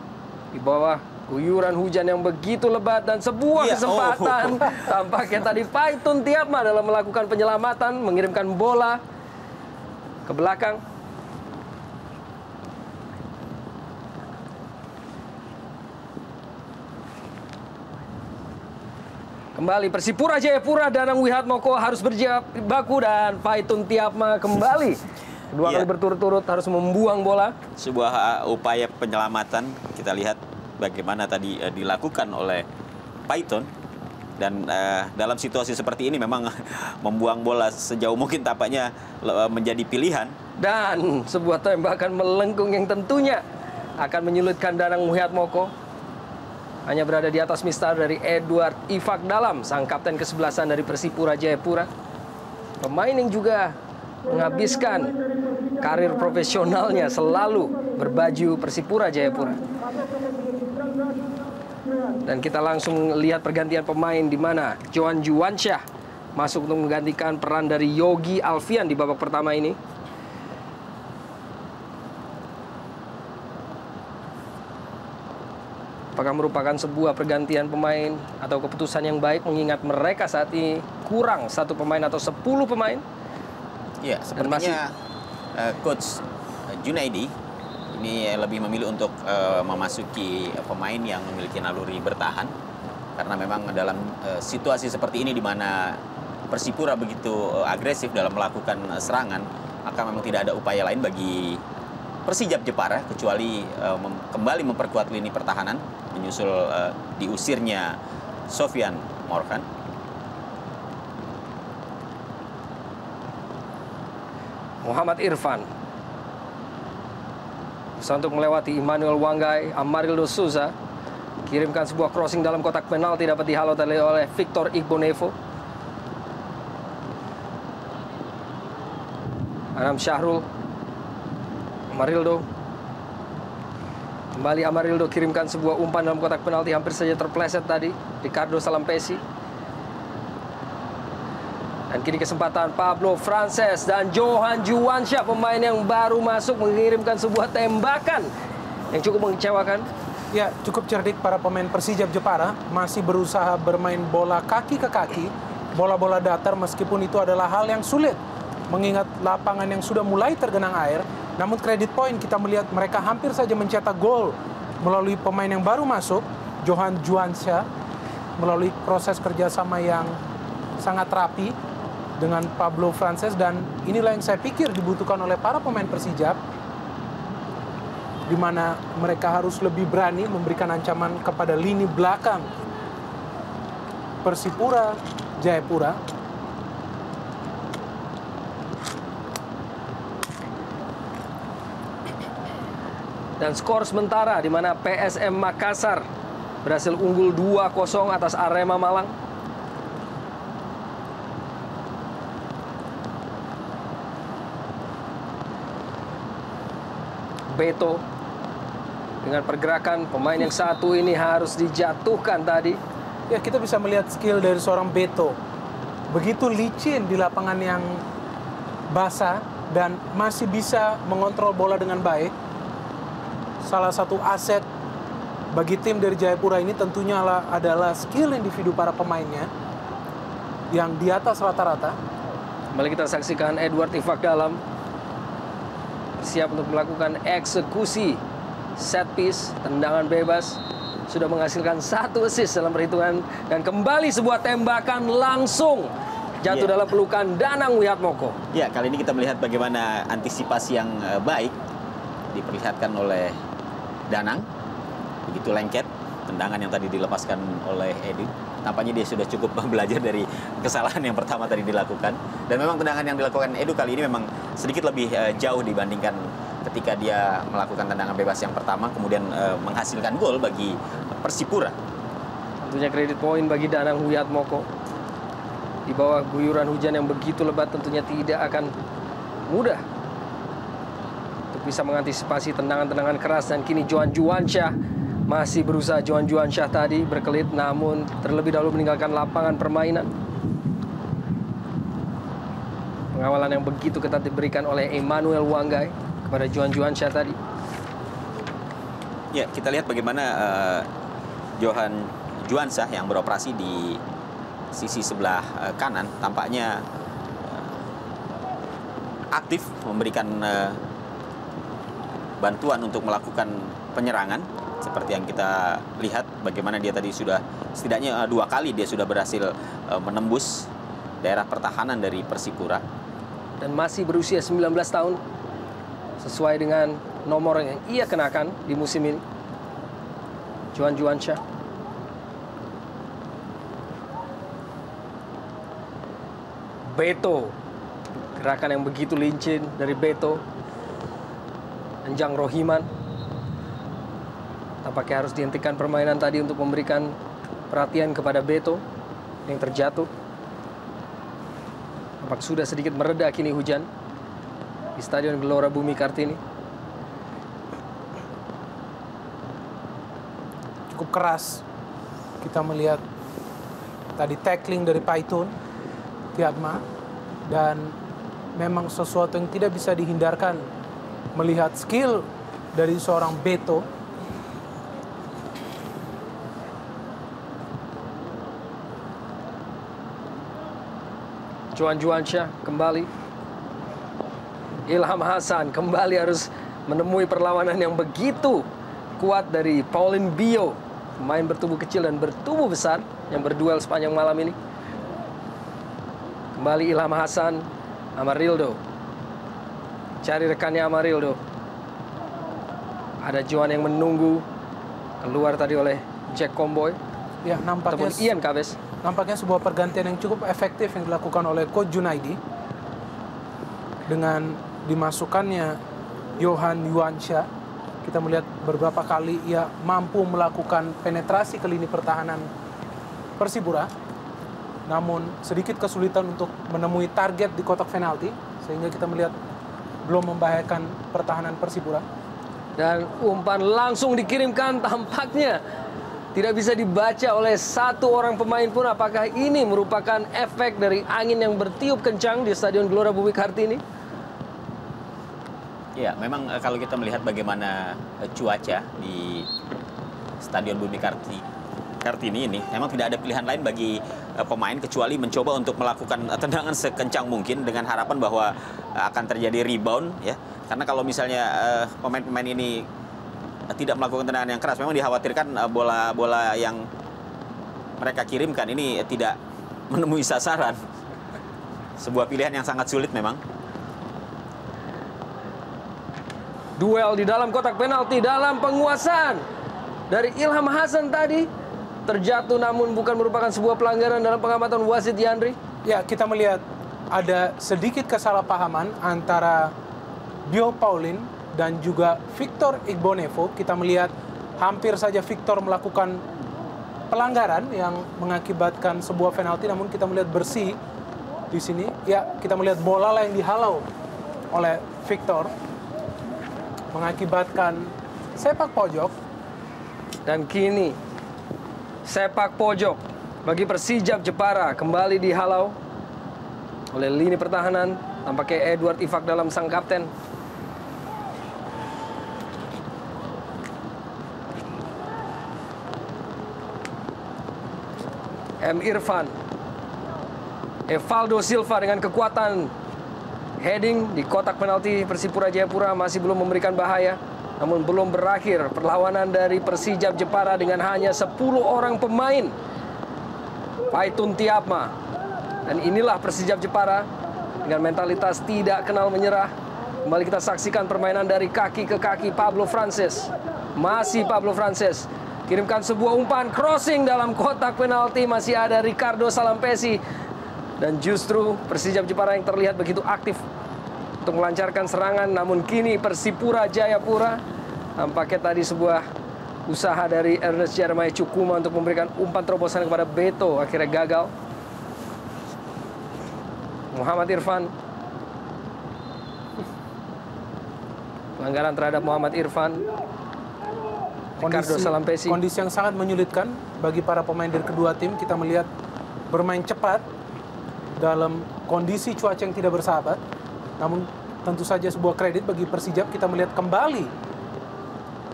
di bawah guyuran hujan yang begitu lebat dan sebuah kesempatan. Tampaknya tadi Paitun Tiapma dalam melakukan penyelamatan, mengirimkan bola ke belakang. Kembali Persipura Jayapura, Danang Wihatmoko harus berjibaku dan Paitun Tiapma kembali dua kali berturut-turut harus membuang bola. Sebuah upaya penyelamatan, kita lihat bagaimana tadi dilakukan oleh Paitun. Dan dalam situasi seperti ini memang membuang bola sejauh mungkin tampaknya menjadi pilihan. Dan sebuah tembakan melengkung yang tentunya akan menyulitkan Danang Wihatmoko. Hanya berada di atas mistar dari Edward Ifak Dalam, sang kapten ke-11 dari Persipura Jayapura. Pemain yang juga menghabiskan karir profesionalnya selalu berbaju Persipura Jayapura. Dan kita langsung lihat pergantian pemain di mana Johan Juwansyah masuk untuk menggantikan peran dari Yogi Alfian di babak pertama ini. Apakah merupakan sebuah pergantian pemain atau keputusan yang baik mengingat mereka saat ini kurang satu pemain atau 10 pemain? Ya, sepertinya Coach Junaidi ini lebih memilih untuk memasuki pemain yang memiliki naluri bertahan. Karena memang dalam situasi seperti ini di mana Persipura begitu agresif dalam melakukan serangan, maka memang tidak ada upaya lain bagi Persijap Jepara kecuali kembali memperkuat lini pertahanan menyusul diusirnya Sofyan Morhan. Muhammad Irfan berusaha untuk melewati Immanuel Wanggai. Amarildo Souza kirimkan sebuah crossing dalam kotak penalti, dapat dihalau tadi oleh Victor Igbonevo. Anam Syahrul, Amarildo. Kembali Amarildo kirimkan sebuah umpan dalam kotak penalti, hampir saja terpleset tadi. Ricardo Salampesi. Dan kini kesempatan Pablo Frances dan Johan Juwansyah, pemain yang baru masuk, mengirimkan sebuah tembakan yang cukup mengecewakan. Ya, cukup cerdik para pemain Persijap Jepara, masih berusaha bermain bola kaki ke kaki, bola-bola datar, meskipun itu adalah hal yang sulit mengingat lapangan yang sudah mulai tergenang air. Namun kredit poin kita melihat mereka hampir saja mencetak gol melalui pemain yang baru masuk, Johan Juwansyah, melalui proses kerjasama yang sangat rapi dengan Pablo Frances. Dan inilah yang saya pikir dibutuhkan oleh para pemain Persijap, di mana mereka harus lebih berani memberikan ancaman kepada lini belakang Persipura Jayapura. Dan skor sementara di mana PSM Makassar berhasil unggul 2-0 atas Arema Malang. Beto dengan pergerakan pemain yang satu ini harus dijatuhkan tadi. Ya, kita bisa melihat skill dari seorang Beto. Begitu licin di lapangan yang basah, dan masih bisa mengontrol bola dengan baik. Salah satu aset bagi tim dari Jayapura ini tentunya adalah skill individu para pemainnya yang di atas rata-rata. Kembali kita saksikan Edward Ifak Dalam siap untuk melakukan eksekusi set piece, tendangan bebas. Sudah menghasilkan 1 assist dalam perhitungan. Dan kembali sebuah tembakan langsung jatuh dalam pelukan Danang Wiatmoko. Ya, kali ini kita melihat bagaimana antisipasi yang baik diperlihatkan oleh Danang. Begitu lengket tendangan yang tadi dilepaskan oleh Edu. Tampaknya dia sudah cukup belajar dari kesalahan yang pertama tadi dilakukan. Dan memang tendangan yang dilakukan Edu kali ini memang sedikit lebih jauh dibandingkan ketika dia melakukan tendangan bebas yang pertama, kemudian menghasilkan gol bagi Persipura. Tentunya kredit poin bagi Danang Wiatmoko. Di bawah guyuran hujan yang begitu lebat tentunya tidak akan mudah untuk bisa mengantisipasi tendangan-tendangan keras. Dan kini Johan Juwansyah masih berusaha. Johan Juwansyah tadi berkelit namun terlebih dahulu meninggalkan lapangan permainan. Pengawalan yang begitu ketat diberikan oleh Emmanuel Wanggai kepada Johan Juwansyah tadi. Ya, kita lihat bagaimana Johan Juwansyah yang beroperasi di sisi sebelah kanan tampaknya aktif memberikan bantuan untuk melakukan penyerangan. Seperti yang kita lihat bagaimana dia tadi sudah setidaknya 2 kali dia sudah berhasil menembus daerah pertahanan dari Persipura. Dan masih berusia 19 tahun sesuai dengan nomor yang ia kenakan di musim ini. Johan Juwansyah. Beto. Gerakan yang begitu licin dari Beto. Anjang Rohiman. Tampaknya harus dihentikan permainan tadi untuk memberikan perhatian kepada Beto yang terjatuh. Tampak sudah sedikit mereda kini hujan di Stadion Gelora Bumi Kartini. Cukup keras. Kita melihat tadi tackling dari Paitun Tiatma, dan memang sesuatu yang tidak bisa dihindarkan melihat skill dari seorang Beto. Johan Juwansyah kembali. Ilham Hasan kembali harus menemui perlawanan yang begitu kuat dari Pauline Bio, pemain bertubuh kecil dan bertubuh besar yang berduel sepanjang malam ini. Kembali Ilham Hasan, Amarildo. Cari rekannya Amarildo. Ada Johan yang menunggu. Keluar tadi oleh Jack Comboy. Ya, nampaknya Ataupun Ian Kabes. Nampaknya sebuah pergantian yang cukup efektif yang dilakukan oleh Coach Junaidi dengan dimasukkannya Johan Juwansyah. Kita melihat beberapa kali ia mampu melakukan penetrasi ke lini pertahanan Persipura, namun sedikit kesulitan untuk menemui target di kotak penalti, sehingga kita melihat belum membahayakan pertahanan Persipura. Dan umpan langsung dikirimkan, tampaknya tidak bisa dibaca oleh satu orang pemain pun apakah ini merupakan efek dari angin yang bertiup kencang di Stadion Gelora Bumi Kartini. Ya, memang kalau kita melihat bagaimana cuaca di Stadion Bumi Kartini ini, memang tidak ada pilihan lain bagi pemain kecuali mencoba untuk melakukan tendangan sekencang mungkin dengan harapan bahwa akan terjadi rebound, ya. Karena kalau misalnya pemain-pemain ini tidak melakukan tendangan yang keras, memang dikhawatirkan bola-bola yang mereka kirimkan ini tidak menemui sasaran. Sebuah pilihan yang sangat sulit memang. Duel di dalam kotak penalti dalam penguasaan dari Ilham Hasan tadi terjatuh, namun bukan merupakan sebuah pelanggaran dalam pengamatan wasit Yandri. Ya, kita melihat ada sedikit kesalahpahaman antara Bio Pauline dan juga Victor Igbonevo. Kita melihat hampir saja Victor melakukan pelanggaran yang mengakibatkan sebuah penalti, namun kita melihat bersih di sini. Ya, kita melihat bola lah yang dihalau oleh Victor, mengakibatkan sepak pojok. Dan kini sepak pojok bagi Persijap Jepara kembali dihalau oleh lini pertahanan. Tampaknya Edward Ifak Dalam sang kapten. M. Irfan. Evaldo Silva dengan kekuatan heading di kotak penalti. Persipura Jayapura masih belum memberikan bahaya. Namun belum berakhir perlawanan dari Persijap Jepara dengan hanya 10 orang pemain. Paitun Tiapma. Dan inilah Persijap Jepara dengan mentalitas tidak kenal menyerah. Kembali kita saksikan permainan dari kaki ke kaki Pablo Francis. Masih Pablo Francis. Kirimkan sebuah umpan crossing dalam kotak penalti. Masih ada Ricardo Salampesi. Dan justru Persijap Jepara yang terlihat begitu aktif untuk melancarkan serangan. Namun kini Persipura Jayapura, tampaknya tadi sebuah usaha dari Ernest Jeremiah Cukuma untuk memberikan umpan terobosan kepada Beto akhirnya gagal. Muhammad Irfan. Pelanggaran terhadap Muhammad Irfan. Ricardo Salampesi. Kondisi yang sangat menyulitkan bagi para pemain dari kedua tim. Kita melihat bermain cepat dalam kondisi cuaca yang tidak bersahabat. Namun tentu saja sebuah kredit bagi Persijap. Kita melihat kembali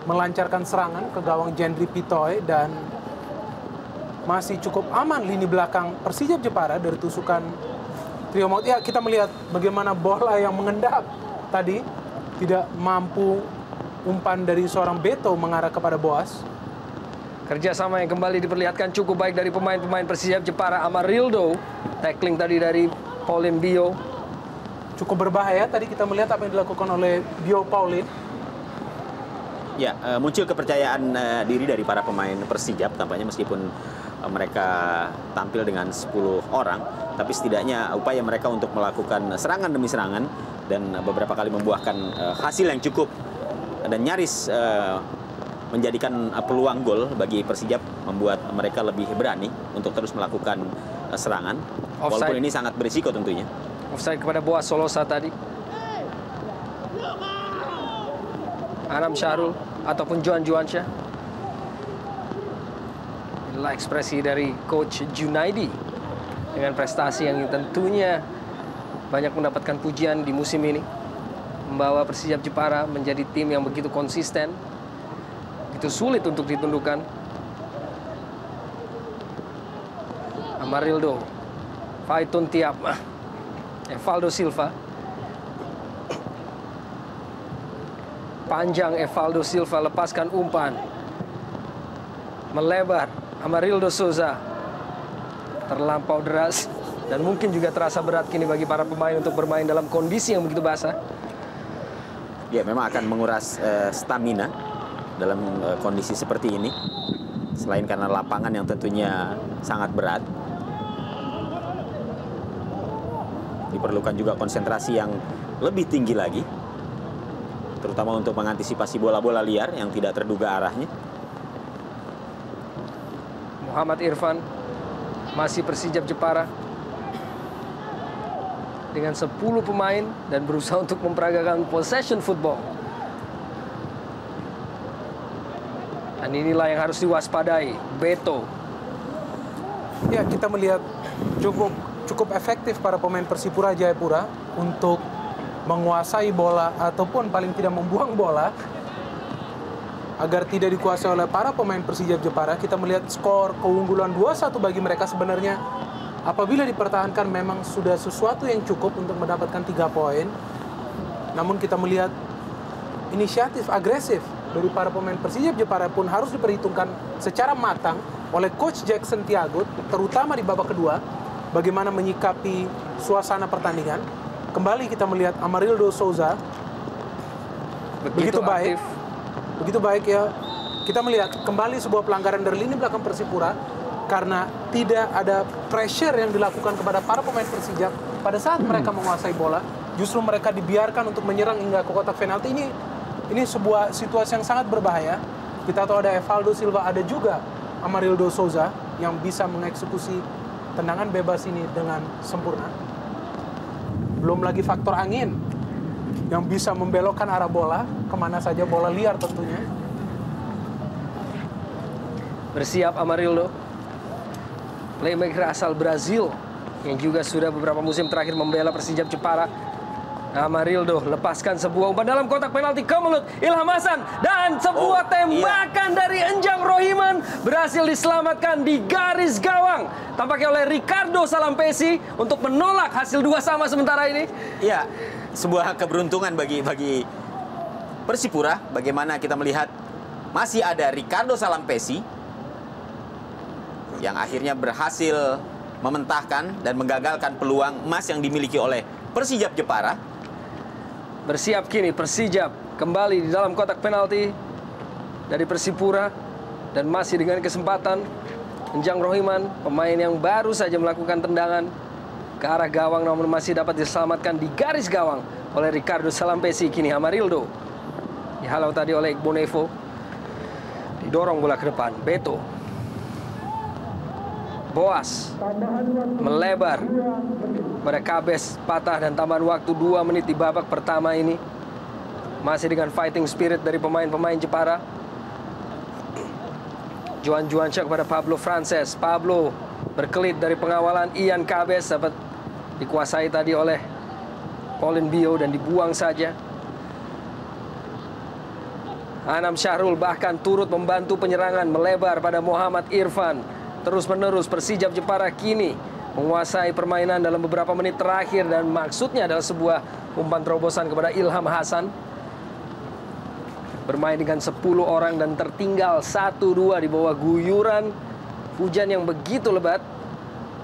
melancarkan serangan ke gawang Jendri Pitoy. Dan masih cukup aman lini belakang Persijap Jepara dari tusukan trio maut. Ya, kita melihat bagaimana bola yang mengendap tadi tidak mampu umpan dari seorang Beto mengarah kepada Boas. Kerjasama yang kembali diperlihatkan cukup baik dari pemain-pemain Persijap Jepara. Amarildo, tackling tadi dari Pauline Bio. Cukup berbahaya, tadi kita melihat apa yang dilakukan oleh Bio Pauline. Ya, muncul kepercayaan diri dari para pemain Persijap tampaknya meskipun mereka tampil dengan 10 orang. Tapi setidaknya upaya mereka untuk melakukan serangan demi serangan dan beberapa kali membuahkan hasil yang cukup dan nyaris menjadikan peluang gol bagi Persijap, membuat mereka lebih berani untuk terus melakukan serangan. Offside. Walaupun ini sangat berisiko tentunya. Offside kepada Boas Solosa tadi. Anam Syahrul ataupun Johan Juansyah. Inilah ekspresi dari Coach Junaidi dengan prestasi yang tentunya banyak mendapatkan pujian di musim ini. Membawa Persijap Jepara menjadi tim yang begitu konsisten, begitu sulit untuk ditundukkan. Amarildo, Paitun Tiapma, Evaldo Silva. Panjang Evaldo Silva, lepaskan umpan. Melebar, Amarildo Souza. Terlampau deras dan mungkin juga terasa berat kini bagi para pemain untuk bermain dalam kondisi yang begitu basah. Ya, memang akan menguras stamina dalam kondisi seperti ini. Selain karena lapangan yang tentunya sangat berat, diperlukan juga konsentrasi yang lebih tinggi lagi, terutama untuk mengantisipasi bola-bola liar yang tidak terduga arahnya. Muhammad Irfan, masih Persijap Jepara dengan 10 pemain dan berusaha untuk memperagakan possession football. Dan inilah yang harus diwaspadai, Beto. Ya, kita melihat cukup efektif para pemain Persipura Jayapura untuk menguasai bola ataupun paling tidak membuang bola agar tidak dikuasai oleh para pemain Persijap Jepara. Kita melihat skor keunggulan 2-1 bagi mereka sebenarnya apabila dipertahankan memang sudah sesuatu yang cukup untuk mendapatkan 3 poin. Namun kita melihat inisiatif agresif dari para pemain Persijap Jepara pun harus diperhitungkan secara matang oleh Coach Jackson Tiago, terutama di babak kedua, bagaimana menyikapi suasana pertandingan. Kembali kita melihat Amarildo Souza begitu baik. Begitu baik ya. Kita melihat kembali sebuah pelanggaran dari lini belakang Persipura karena tidak ada pressure yang dilakukan kepada para pemain Persijap pada saat mereka menguasai bola. Justru mereka dibiarkan untuk menyerang hingga ke kotak penalti. Ini sebuah situasi yang sangat berbahaya. Kita tahu ada Evaldo Silva, ada juga Amarildo Souza yang bisa mengeksekusi tendangan bebas ini dengan sempurna. Belum lagi faktor angin yang bisa membelokkan arah bola kemana saja, bola liar tentunya. Bersiap Amarildo, playmaker asal Brazil, yang juga sudah beberapa musim terakhir membela Persijap Jepara. Amarildo lepaskan sebuah umpan dalam kotak penalti ke mulut Ilham Hasan, dan sebuah tembakan dari Enjang Rohiman berhasil diselamatkan di garis gawang tampaknya oleh Ricardo Salampesi untuk menolak hasil 2-2 sementara ini. Iya, sebuah keberuntungan bagi Persipura. Bagaimana kita melihat masih ada Ricardo Salampesi yang akhirnya berhasil mementahkan dan menggagalkan peluang emas yang dimiliki oleh Persijap Jepara. Bersiap kini Persijap kembali di dalam kotak penalti dari Persipura, dan masih dengan kesempatan Enjang Rohiman, pemain yang baru saja melakukan tendangan ke arah gawang namun masih dapat diselamatkan di garis gawang oleh Ricardo Salampesi. Kini Amarildo dihalau tadi oleh Igbonevo, didorong bola ke depan. Beto, Boas melebar pada Kabes, patah, dan tambahan waktu 2 menit di babak pertama ini. Masih dengan fighting spirit dari pemain-pemain Jepara. Johan Juancak kepada Pablo Frances. Pablo berkelit dari pengawalan Ian Kabes, dapat dikuasai tadi oleh Pauline Bio dan dibuang saja. Anam Syahrul bahkan turut membantu penyerangan, melebar pada Muhammad Irfan. Terus-menerus Persijap Jepara kini menguasai permainan dalam beberapa menit terakhir, dan maksudnya adalah sebuah umpan terobosan kepada Ilham Hasan. Bermain dengan 10 orang dan tertinggal 1-2 di bawah guyuran hujan yang begitu lebat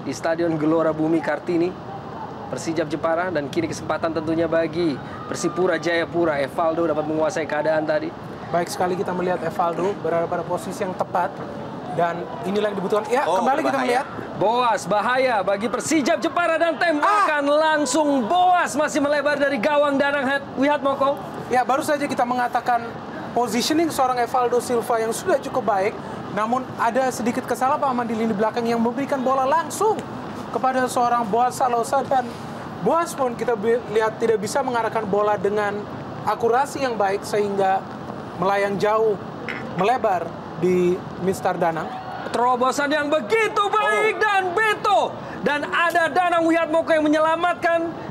di Stadion Gelora Bumi Kartini. Persijap Jepara, dan kini kesempatan tentunya bagi Persipura Jayapura. Evaldo dapat menguasai keadaan tadi. Baik sekali kita melihat Evaldo berada pada posisi yang tepat, dan inilah yang dibutuhkan. Ya, kembali kita melihat Boas, bahaya bagi Persijap Jepara, dan tembakan langsung Boas masih melebar dari gawang Danang Wihatmoko. Ya, baru saja kita mengatakan positioning seorang Evaldo Silva yang sudah cukup baik, namun ada sedikit kesalahpahaman di lini belakang yang memberikan bola langsung kepada seorang Boas Salosa, dan Boas pun kita lihat tidak bisa mengarahkan bola dengan akurasi yang baik sehingga melayang jauh, melebar di Mister Danang. Terobosan yang begitu baik dan Beto, dan ada Danang Wihatmoko yang menyelamatkan.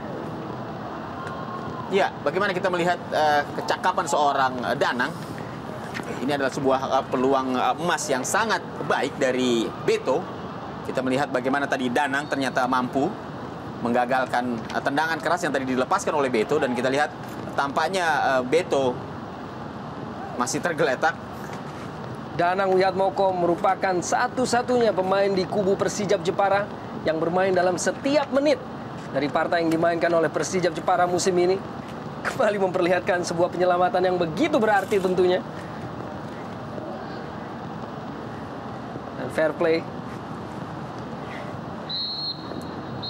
Ya, bagaimana kita melihat kecakapan seorang Danang. Ini adalah sebuah peluang emas yang sangat baik dari Beto. Kita melihat bagaimana tadi Danang ternyata mampu menggagalkan tendangan keras yang tadi dilepaskan oleh Beto, dan kita lihat tampaknya Beto masih tergeletak. Danang Wihatmoko merupakan satu-satunya pemain di kubu Persijap Jepara yang bermain dalam setiap menit dari partai yang dimainkan oleh Persijap Jepara musim ini. Kembali memperlihatkan sebuah penyelamatan yang begitu berarti tentunya. Dan fair play.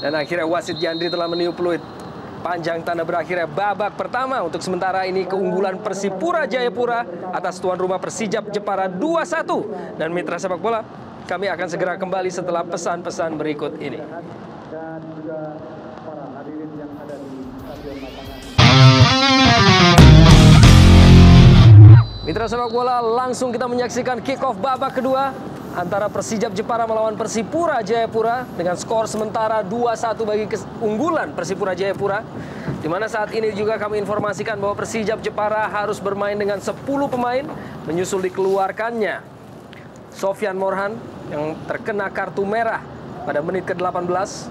Dan akhirnya wasit Yandri telah meniup peluit panjang tanda berakhirnya babak pertama. Untuk sementara ini keunggulan Persipura Jayapura atas tuan rumah Persijap Jepara 2-1. Dan mitra sepak bola, kami akan segera kembali setelah pesan-pesan berikut ini. Dan juga para hadirin yang ada di stadion lapangan. Mitra sepak bola, langsung kita menyaksikan kick-off babak kedua antara Persijap Jepara melawan Persipura Jayapura dengan skor sementara 2-1 bagi keunggulan Persipura Jayapura. Di mana saat ini juga kami informasikan bahwa Persijap Jepara harus bermain dengan 10 pemain menyusul dikeluarkannya Sofyan Morhan yang terkena kartu merah pada menit ke-18.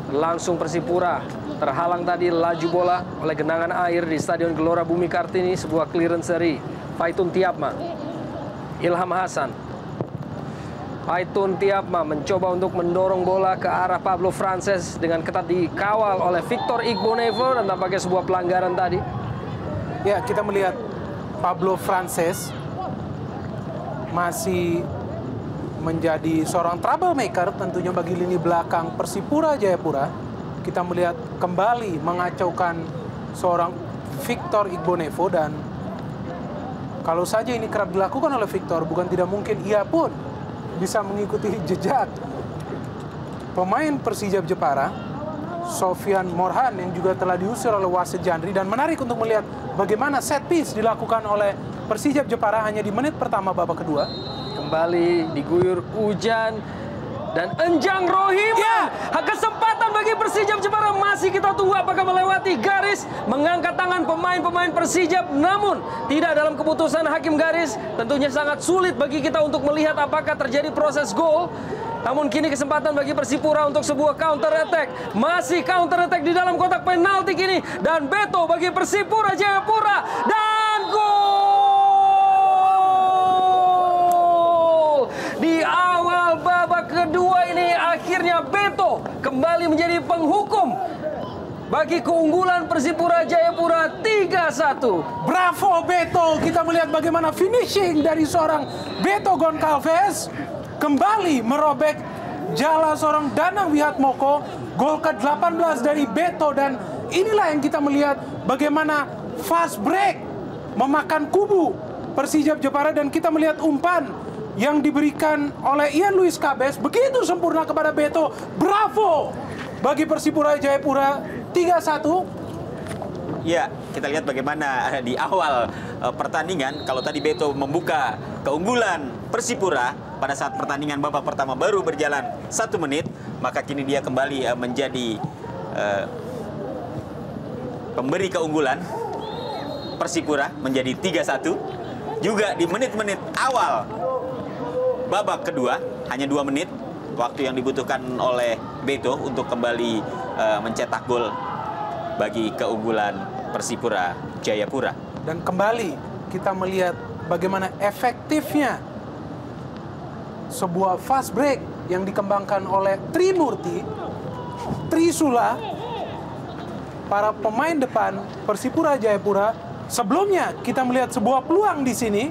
Langsung Persipura terhalang tadi laju bola oleh genangan air di Stadion Gelora Bumi Kartini. Sebuah clearance dari Faitun Tiapma. Ilham Hasan. Faitun Tiapma mencoba untuk mendorong bola ke arah Pablo Frances dengan ketat dikawal oleh Victor Igbonevo, dan tampaknya sebuah pelanggaran tadi. Ya, kita melihat Pablo Frances masih menjadi seorang troublemaker tentunya bagi lini belakang Persipura Jayapura. Kita melihat kembali mengacaukan seorang Victor Igbonevo, dan kalau saja ini kerap dilakukan oleh Victor, bukan tidak mungkin ia pun bisa mengikuti jejak pemain Persijap Jepara, Sofyan Morhan, yang juga telah diusir oleh wasit Yandri. Dan menarik untuk melihat bagaimana set piece dilakukan oleh Persijap Jepara hanya di menit pertama babak kedua. Kembali diguyur hujan Dan Enjang Rohiman, kesempatan bagi Persijap Jepara, masih kita tunggu apakah melewati garis, mengangkat tangan pemain-pemain Persijap, namun tidak dalam keputusan hakim garis. Tentunya sangat sulit bagi kita untuk melihat apakah terjadi proses gol. Namun kini kesempatan bagi Persipura untuk sebuah counter attack. Masih counter attack di dalam kotak penalti kini, dan Beto bagi Persipura Jayapura, dan gol di awal babak kedua ini. Akhirnya Beto kembali menjadi penghukum bagi keunggulan Persipura Jayapura 3-1. Bravo Beto, kita melihat bagaimana finishing dari seorang Beto Goncalves kembali merobek jala seorang Danang Wihatmoko. Gol ke-18 dari Beto, dan inilah yang kita melihat bagaimana fast break memakan kubu Persijap Jepara, dan kita melihat umpan yang diberikan oleh Ian Luis Cabes begitu sempurna kepada Beto. Bravo bagi Persipura Jayapura 3-1. Ya, kita lihat bagaimana di awal pertandingan, kalau tadi Beto membuka keunggulan Persipura pada saat pertandingan babak pertama baru berjalan 1 menit, maka kini dia kembali menjadi pemberi keunggulan Persipura menjadi 3-1. Juga di menit-menit awal babak kedua, hanya 2 menit waktu yang dibutuhkan oleh Beto untuk kembali mencetak gol bagi keunggulan Persipura Jayapura. Dan kembali kita melihat bagaimana efektifnya sebuah fast break yang dikembangkan oleh Trimurti, Trisula, para pemain depan Persipura Jayapura. Sebelumnya kita melihat sebuah peluang di sini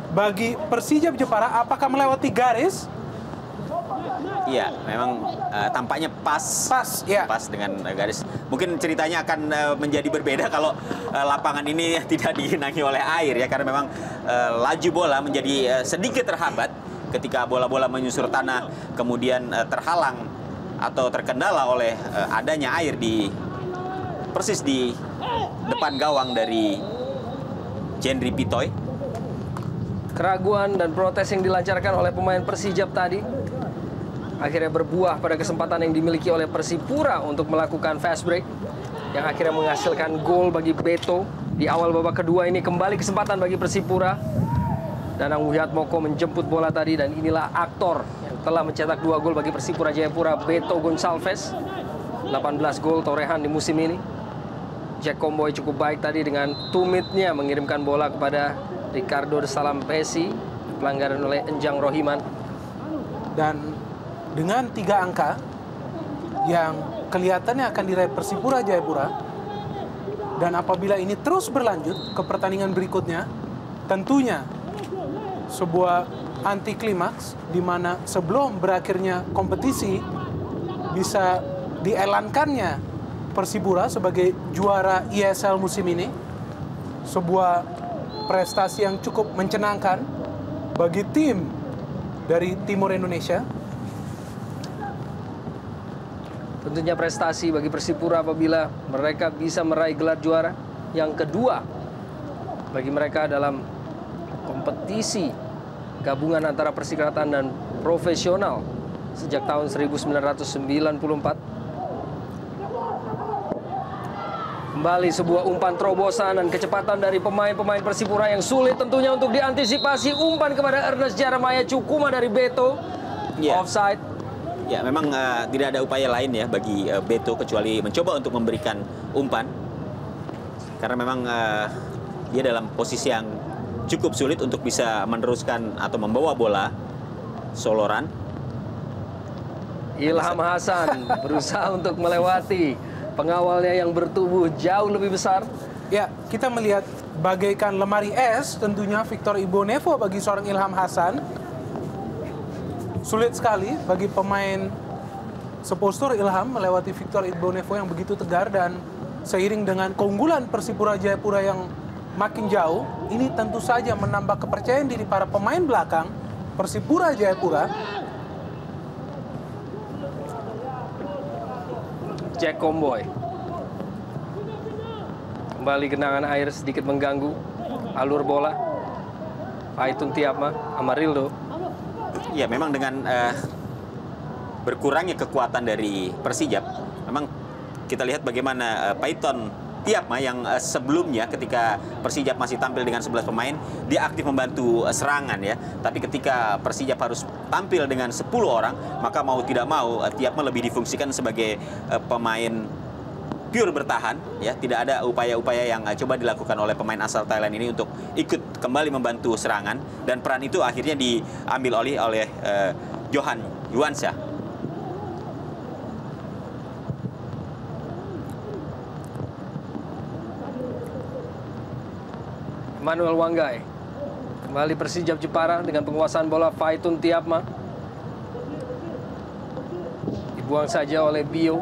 bagi Persijap Jepara, apakah melewati garis? Iya, memang tampaknya pas dengan garis. Mungkin ceritanya akan menjadi berbeda kalau lapangan ini tidak digenangi oleh air ya, karena memang laju bola menjadi sedikit terhambat ketika bola-bola menyusur tanah, kemudian terhalang atau terkendala oleh adanya air persis di depan gawang dari Jendri Pitoy. Keraguan dan protes yang dilancarkan oleh pemain Persijap tadi akhirnya berbuah pada kesempatan yang dimiliki oleh Persipura untuk melakukan fast break yang akhirnya menghasilkan gol bagi Beto di awal babak kedua ini. Kembali kesempatan bagi Persipura. Danang Wihatmoko menjemput bola tadi, dan inilah aktor yang telah mencetak 2 gol bagi Persipura Jayapura, Beto Goncalves. 18 gol torehan di musim ini. Jack Comboy cukup baik tadi dengan tumitnya mengirimkan bola kepada Ricardo de Salampesi, pelanggaran oleh Enjang Rohiman. Dan dengan 3 angka yang kelihatannya akan diraih Persipura Jayapura, dan apabila ini terus berlanjut ke pertandingan berikutnya, tentunya sebuah anti klimaks di mana sebelum berakhirnya kompetisi bisa dielankannya Persipura sebagai juara ISL musim ini. Sebuah prestasi yang cukup mencenangkan bagi tim dari Timur Indonesia. Tentunya prestasi bagi Persipura apabila mereka bisa meraih gelar juara yang kedua bagi mereka dalam kompetisi gabungan antara persikatan dan profesional sejak tahun 1994. Kembali sebuah umpan terobosan dan kecepatan dari pemain-pemain Persipura yang sulit tentunya untuk diantisipasi. Umpan kepada Ernest Jeremiah Cukuma dari Beto. Offside. Ya, memang tidak ada upaya lain ya bagi Beto kecuali mencoba untuk memberikan umpan. Karena memang dia dalam posisi yang cukup sulit untuk bisa meneruskan atau membawa bola soloran. Ilham Hasan berusaha untuk melewati pengawalnya yang bertubuh jauh lebih besar. Ya, kita melihat bagaikan lemari es tentunya Victor Ibonevo bagi seorang Ilham Hasan. Sulit sekali bagi pemain sepostur Ilham melewati Victor Ibonevo yang begitu tegar, dan seiring dengan keunggulan Persipura Jayapura yang makin jauh, ini tentu saja menambah kepercayaan diri para pemain belakang Persipura Jayapura. Jack Comboy. Kembali genangan air sedikit mengganggu alur bola. Faitun Tiapma, Amarildo. Ya, memang dengan berkurangnya kekuatan dari Persijap, memang kita lihat bagaimana Paiton Tiapma yang sebelumnya ketika Persijap masih tampil dengan 11 pemain, dia aktif membantu serangan ya. Tapi ketika Persijap harus tampil dengan 10 orang, maka mau tidak mau Tiapma lebih difungsikan sebagai pemain pure bertahan ya. Tidak ada upaya-upaya yang coba dilakukan oleh pemain asal Thailand ini untuk ikut kembali membantu serangan, dan peran itu akhirnya diambil oleh Johan Yuansyah. Manuel Wanggai. Kembali Persijap Jepara dengan penguasaan bola Paiton Tiapma. Dibuang saja oleh Bio.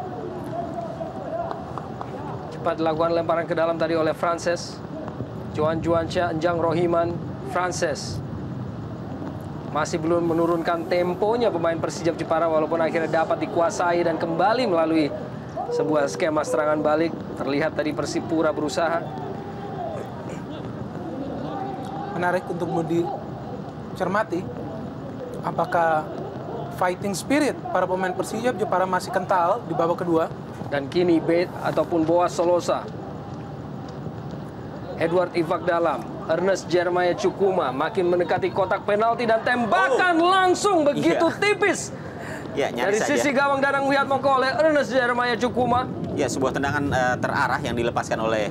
Cepat dilakukan lemparan ke dalam tadi oleh Frances. Johan Juansyah, Enjang Rohiman, Frances. Masih belum menurunkan temponya pemain Persijap Jepara, walaupun akhirnya dapat dikuasai dan kembali melalui sebuah skema serangan balik. Terlihat tadi Persipura berusaha. Menarik untuk dicermati, apakah fighting spirit para pemain Persijap Jepara masih kental di babak kedua. Dan kini Bait ataupun Boas Solosa, Edward Ifak Dalam, Ernest Jeremiah Cukuma makin mendekati kotak penalti, dan tembakan langsung begitu tipis Ya, dari saja. sisi gawang Danang Wiatmoko oleh Ernest Jeremiah Cukuma. Ya, sebuah tendangan terarah yang dilepaskan oleh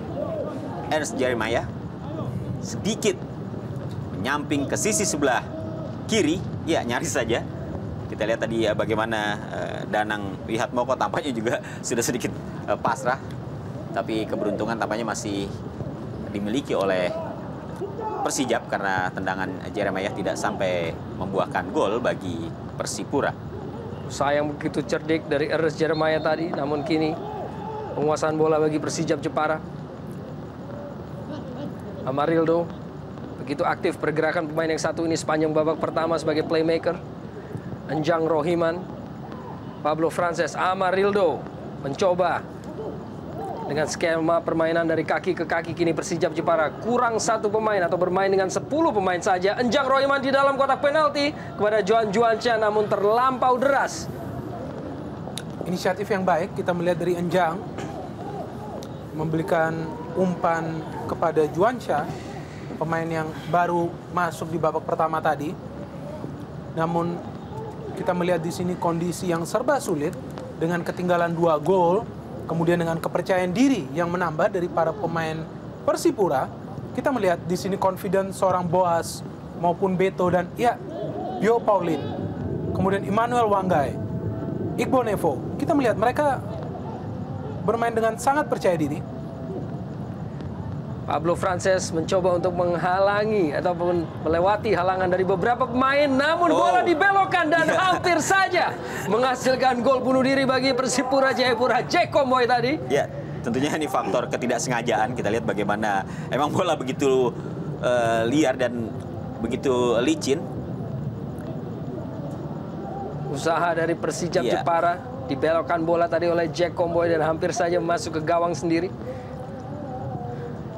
Ernest Jeremiah, sedikit menyamping ke sisi sebelah kiri, ya nyaris saja. Kita lihat tadi bagaimana Danang Wiatmoko tampaknya juga sudah sedikit pasrah, tapi keberuntungan tampaknya masih dimiliki oleh Persijap karena tendangan Jeremiah tidak sampai membuahkan gol bagi Persipura. Usaha yang begitu cerdik dari Ernest Jeremiah tadi, namun kini penguasaan bola bagi Persijap Jepara. Amarildo begitu aktif pergerakan pemain yang satu ini sepanjang babak pertama sebagai playmaker. Enjang Rohiman, Pablo Frances, Amarildo mencoba dengan skema permainan dari kaki ke kaki. Kini Persijap Jepara kurang satu pemain atau bermain dengan 10 pemain saja. Enjang Rohiman di dalam kotak penalti kepada Johan Juansyah, namun terlampau deras. Inisiatif yang baik kita melihat dari Enjang, memberikan umpan kepada Juansyah, pemain yang baru masuk di babak pertama tadi. Namun kita melihat di sini kondisi yang serba sulit dengan ketinggalan 2 gol, kemudian dengan kepercayaan diri yang menambah dari para pemain Persipura. Kita melihat di sini confidence seorang Boas maupun Beto dan ya Bio Paulin, kemudian Emmanuel Wanggai, Igbo Nevo. Kita melihat mereka bermain dengan sangat percaya diri. Pablo Frances mencoba untuk menghalangi ataupun melewati halangan dari beberapa pemain, namun bola dibelokkan dan hampir saja menghasilkan gol bunuh diri bagi Persipura Jayapura. Jack Komboy tadi. Ya, tentunya ini faktor ketidaksengajaan. Kita lihat bagaimana emang bola begitu liar dan begitu licin. Usaha dari Persijap Jepara, dibelokkan bola tadi oleh Jack Komboy dan hampir saja masuk ke gawang sendiri.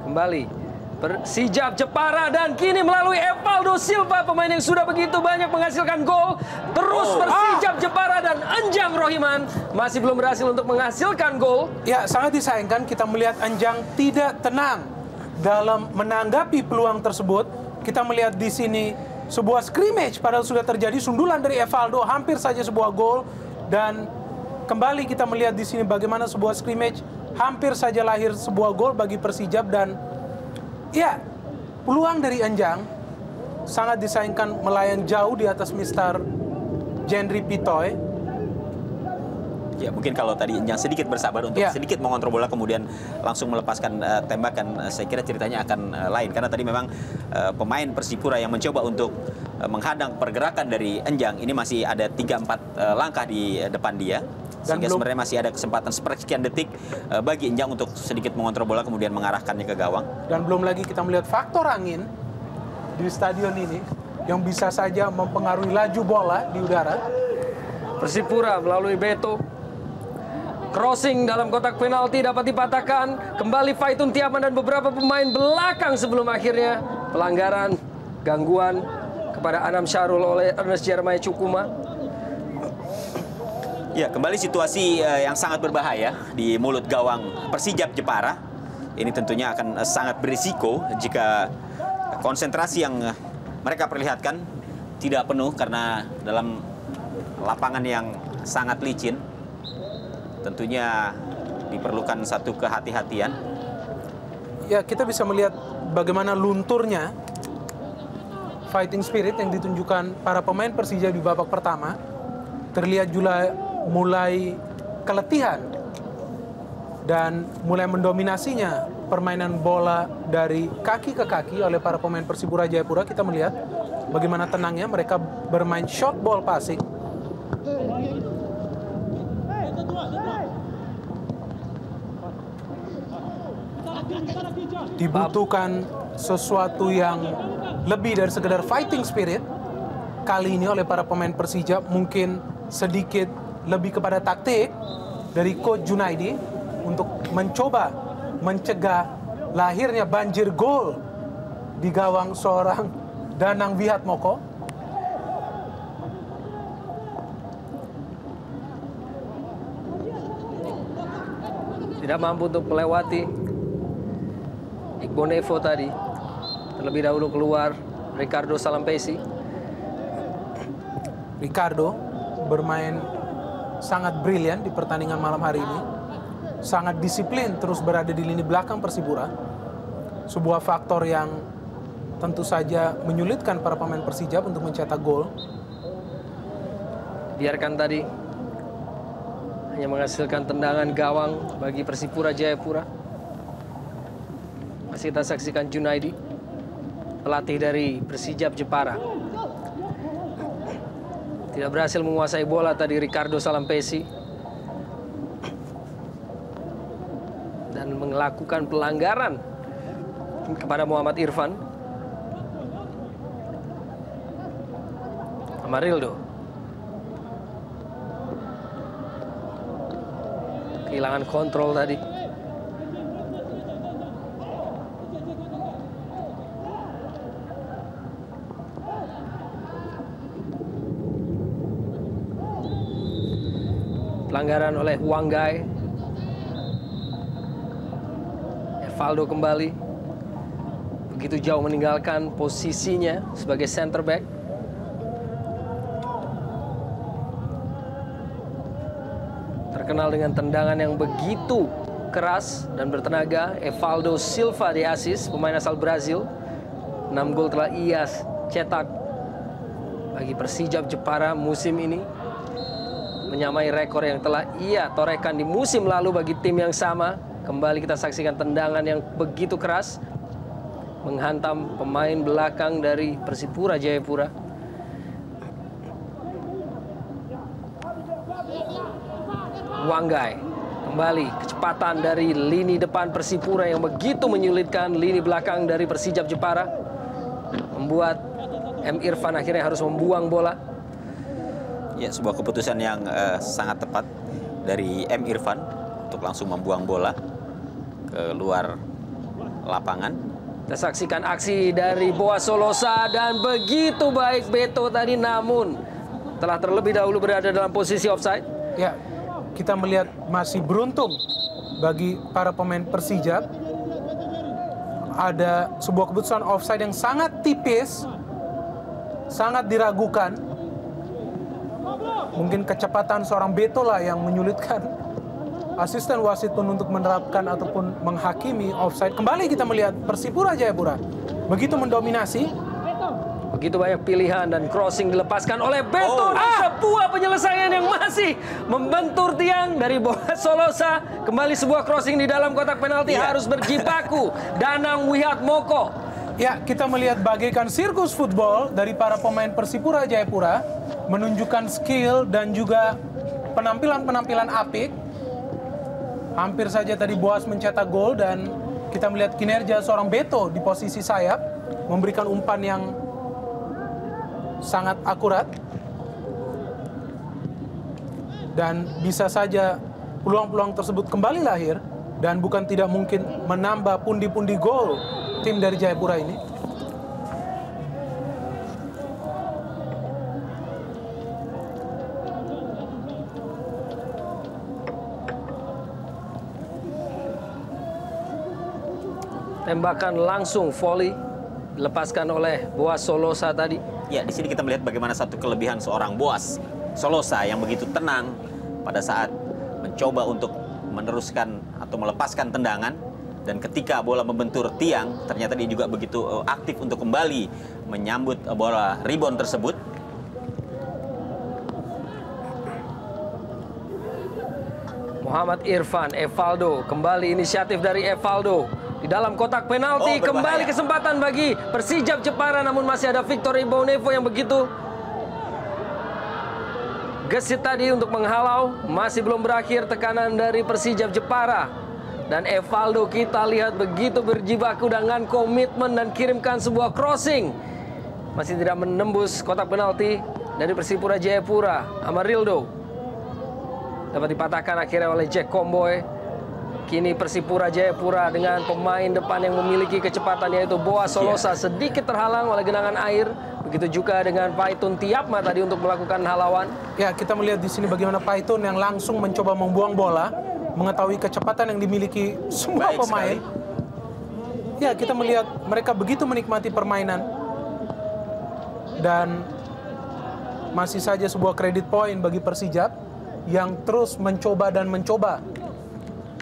Kembali Persijap Jepara, dan kini melalui Evaldo Silva, pemain yang sudah begitu banyak menghasilkan gol. Terus Persijap Jepara dan Enjang Rohiman masih belum berhasil untuk menghasilkan gol. Ya, sangat disayangkan kita melihat Enjang tidak tenang dalam menanggapi peluang tersebut. Kita melihat di sini sebuah scrimmage padahal sudah terjadi sundulan dari Evaldo, hampir saja sebuah gol. Dan kembali kita melihat di sini bagaimana sebuah scrimmage hampir saja lahir sebuah gol bagi Persijap. Dan ya, peluang dari Enjang sangat disayangkan melayang jauh di atas Mr. Jendri Pitoy. Ya, mungkin kalau tadi Enjang sedikit bersabar untuk sedikit mengontrol bola kemudian langsung melepaskan tembakan, saya kira ceritanya akan lain. Karena tadi memang pemain Persipura yang mencoba untuk menghadang pergerakan dari Enjang ini masih ada 3-4 langkah di depan dia. Sehingga sebenarnya masih ada kesempatan sepersekian detik bagi Enjang untuk sedikit mengontrol bola kemudian mengarahkannya ke gawang. Dan belum lagi kita melihat faktor angin di stadion ini yang bisa saja mempengaruhi laju bola di udara. Persipura melalui Beto, crossing dalam kotak penalti dapat dipatahkan. Kembali Paiton Tiapma dan beberapa pemain belakang sebelum akhirnya pelanggaran, gangguan kepada Anam Syarul oleh Ernest Jeremiah Cukuma. Ya, kembali situasi yang sangat berbahaya di mulut gawang Persijap Jepara. Ini tentunya akan sangat berisiko jika konsentrasi yang mereka perlihatkan tidak penuh karena dalam lapangan yang sangat licin. Tentunya diperlukan satu kehati-hatian. Ya, kita bisa melihat bagaimana lunturnya fighting spirit yang ditunjukkan para pemain Persija di babak pertama. Terlihat juga mulai keletihan dan mulai mendominasinya permainan bola dari kaki ke kaki oleh para pemain Persipura Jayapura. Kita melihat bagaimana tenangnya mereka bermain short ball passing. Dibutuhkan sesuatu yang lebih dari sekedar fighting spirit kali ini oleh para pemain Persija, mungkin sedikit lebih kepada taktik dari Coach Junaidi untuk mencoba mencegah lahirnya banjir gol di gawang seorang Danang Wihatmoko. Tidak mampu untuk melewati Iqbal Nevo tadi. Terlebih dahulu keluar Ricardo Salampesi. Ricardo bermain sangat brilian di pertandingan malam hari ini. Sangat disiplin terus berada di lini belakang Persipura. Sebuah faktor yang tentu saja menyulitkan para pemain Persijap untuk mencetak gol. Biarkan tadi hanya menghasilkan tendangan gawang bagi Persipura Jayapura. Masih kita saksikan Junaidi, pelatih dari Persijap Jepara. Tidak berhasil menguasai bola tadi Ricardo Salampesi. Dan melakukan pelanggaran kepada Muhammad Irfan. Amarildo. Kehilangan kontrol tadi. Pelanggaran oleh Wanggai. Evaldo kembali. Begitu jauh meninggalkan posisinya sebagai center back. Terkenal dengan tendangan yang begitu keras dan bertenaga, Evaldo Silva de Assis, pemain asal Brazil. 6 gol telah ia cetak bagi Persijap Jepara musim ini, menyamai rekor yang telah ia torehkan di musim lalu bagi tim yang sama. Kembali kita saksikan tendangan yang begitu keras menghantam pemain belakang dari Persipura Jayapura. Wanggai kembali, kecepatan dari lini depan Persipura yang begitu menyulitkan lini belakang dari Persijap Jepara, membuat M. Irfan akhirnya harus membuang bola. Ya, sebuah keputusan yang sangat tepat dari M. Irfan untuk langsung membuang bola ke luar lapangan. Kita saksikan aksi dari Boas Solosa dan begitu baik Beto tadi, namun telah terlebih dahulu berada dalam posisi offside. Ya, kita melihat masih beruntung bagi para pemain Persijap. Ada sebuah keputusan offside yang sangat tipis, sangat diragukan. Mungkin kecepatan seorang Beto lah yang menyulitkan asisten wasit pun untuk menerapkan ataupun menghakimi offside. Kembali kita melihat Persipura Jayapura begitu mendominasi. Begitu banyak pilihan dan crossing dilepaskan oleh Beto. Sebuah penyelesaian yang masih membentur tiang dari Boas Solosa. Kembali sebuah crossing di dalam kotak penalti, harus berjibaku Danang Wihatmoko. Ya, kita melihat bagaikan sirkus football dari para pemain Persipura Jayapura, menunjukkan skill dan juga penampilan-penampilan apik. Hampir saja tadi Boas mencetak gol dan kita melihat kinerja seorang Beto di posisi sayap, memberikan umpan yang sangat akurat. Dan bisa saja peluang-peluang tersebut kembali lahir dan bukan tidak mungkin menambah pundi-pundi gol tim dari Jayapura ini. Tembakan langsung volley dilepaskan oleh Boaz Solosa tadi. Ya, di sini kita melihat bagaimana satu kelebihan seorang Boaz Solosa yang begitu tenang pada saat mencoba untuk meneruskan atau melepaskan tendangan, dan ketika bola membentur tiang ternyata dia juga begitu aktif untuk kembali menyambut bola rebound tersebut. Muhammad Irfan, Evaldo, kembali inisiatif dari Evaldo di dalam kotak penalti. Kembali kesempatan bagi Persijap Jepara, namun masih ada Victor Ibonevo yang begitu gesit tadi untuk menghalau. Masih belum berakhir tekanan dari Persijap Jepara, dan Evaldo kita lihat begitu berjibaku dengan komitmen dan kirimkan sebuah crossing, masih tidak menembus kotak penalti dari Persipura Jayapura. Amarildo dapat dipatahkan akhirnya oleh Jack Comboy. Kini Persipura Jayapura dengan pemain depan yang memiliki kecepatan yaitu Boaz Solosa sedikit terhalang oleh genangan air. Begitu juga dengan Paitun Tiapma tadi untuk melakukan halauan. Ya, kita melihat di sini bagaimana Paitun yang langsung mencoba membuang bola, mengetahui kecepatan yang dimiliki semua pemain. Ya, kita melihat mereka begitu menikmati permainan. Dan masih saja sebuah kredit poin bagi Persijap yang terus mencoba dan mencoba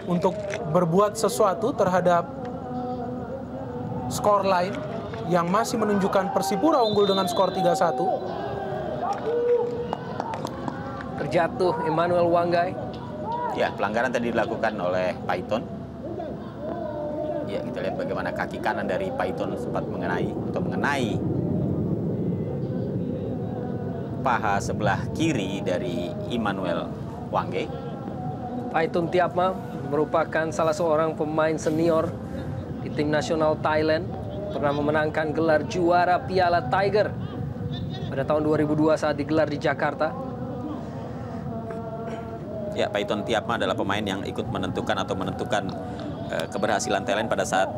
untuk berbuat sesuatu terhadap skor lain yang masih menunjukkan Persipura unggul dengan skor 3-1. Terjatuh Emmanuel Wanggai. Ya, pelanggaran tadi dilakukan oleh Paitun. Ya, kita lihat bagaimana kaki kanan dari Paitun sempat mengenai paha sebelah kiri dari Emmanuel Wanggai. Paitun Tiapma merupakan salah seorang pemain senior di tim nasional Thailand, pernah memenangkan gelar juara Piala Tiger pada tahun 2002 saat digelar di Jakarta. Ya, Paitun Tiapma adalah pemain yang ikut menentukan keberhasilan Thailand pada saat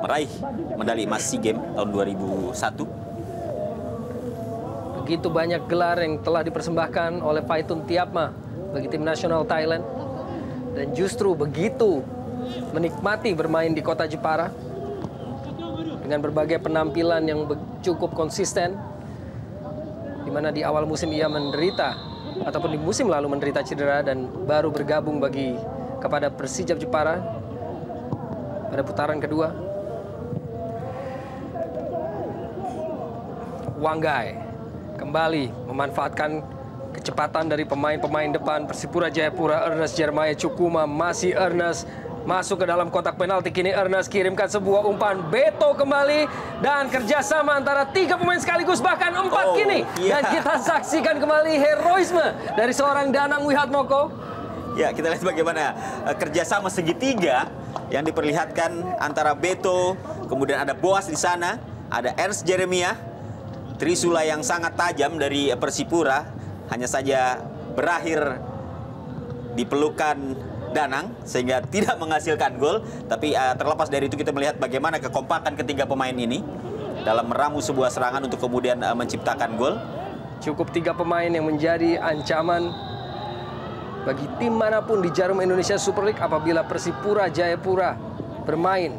meraih medali emas SEA Games tahun 2001. Begitu banyak gelar yang telah dipersembahkan oleh Paitun Tiapma bagi tim nasional Thailand, dan justru begitu menikmati bermain di kota Jepara dengan berbagai penampilan yang cukup konsisten, di mana di awal musim ia menderita ataupun di musim lalu menderita cedera dan baru bergabung kepada Persijap Jepara pada putaran kedua. Wanggai kembali memanfaatkan kecepatan dari pemain-pemain depan Persipura Jayapura. Ernest Jeremiah Cukuma, masih Ernest masuk ke dalam kotak penalti. Kini Ernest kirimkan sebuah umpan. Beto kembali, dan kerjasama antara 3 pemain sekaligus, bahkan 4 kini. Dan kita saksikan kembali heroisme dari seorang Danang Wihatmoko. Ya, kita lihat bagaimana kerjasama segitiga yang diperlihatkan antara Beto, kemudian ada Boaz di sana, ada Ernest Jeremiah. Trisula yang sangat tajam dari Persipura hanya saja berakhir di pelukan Danang sehingga tidak menghasilkan gol. Tapi terlepas dari itu, kita melihat bagaimana kekompakan ketiga pemain ini dalam meramu sebuah serangan untuk kemudian menciptakan gol. Cukup 3 pemain yang menjadi ancaman bagi tim manapun di Jarum Indonesia Super League apabila Persipura Jayapura bermain.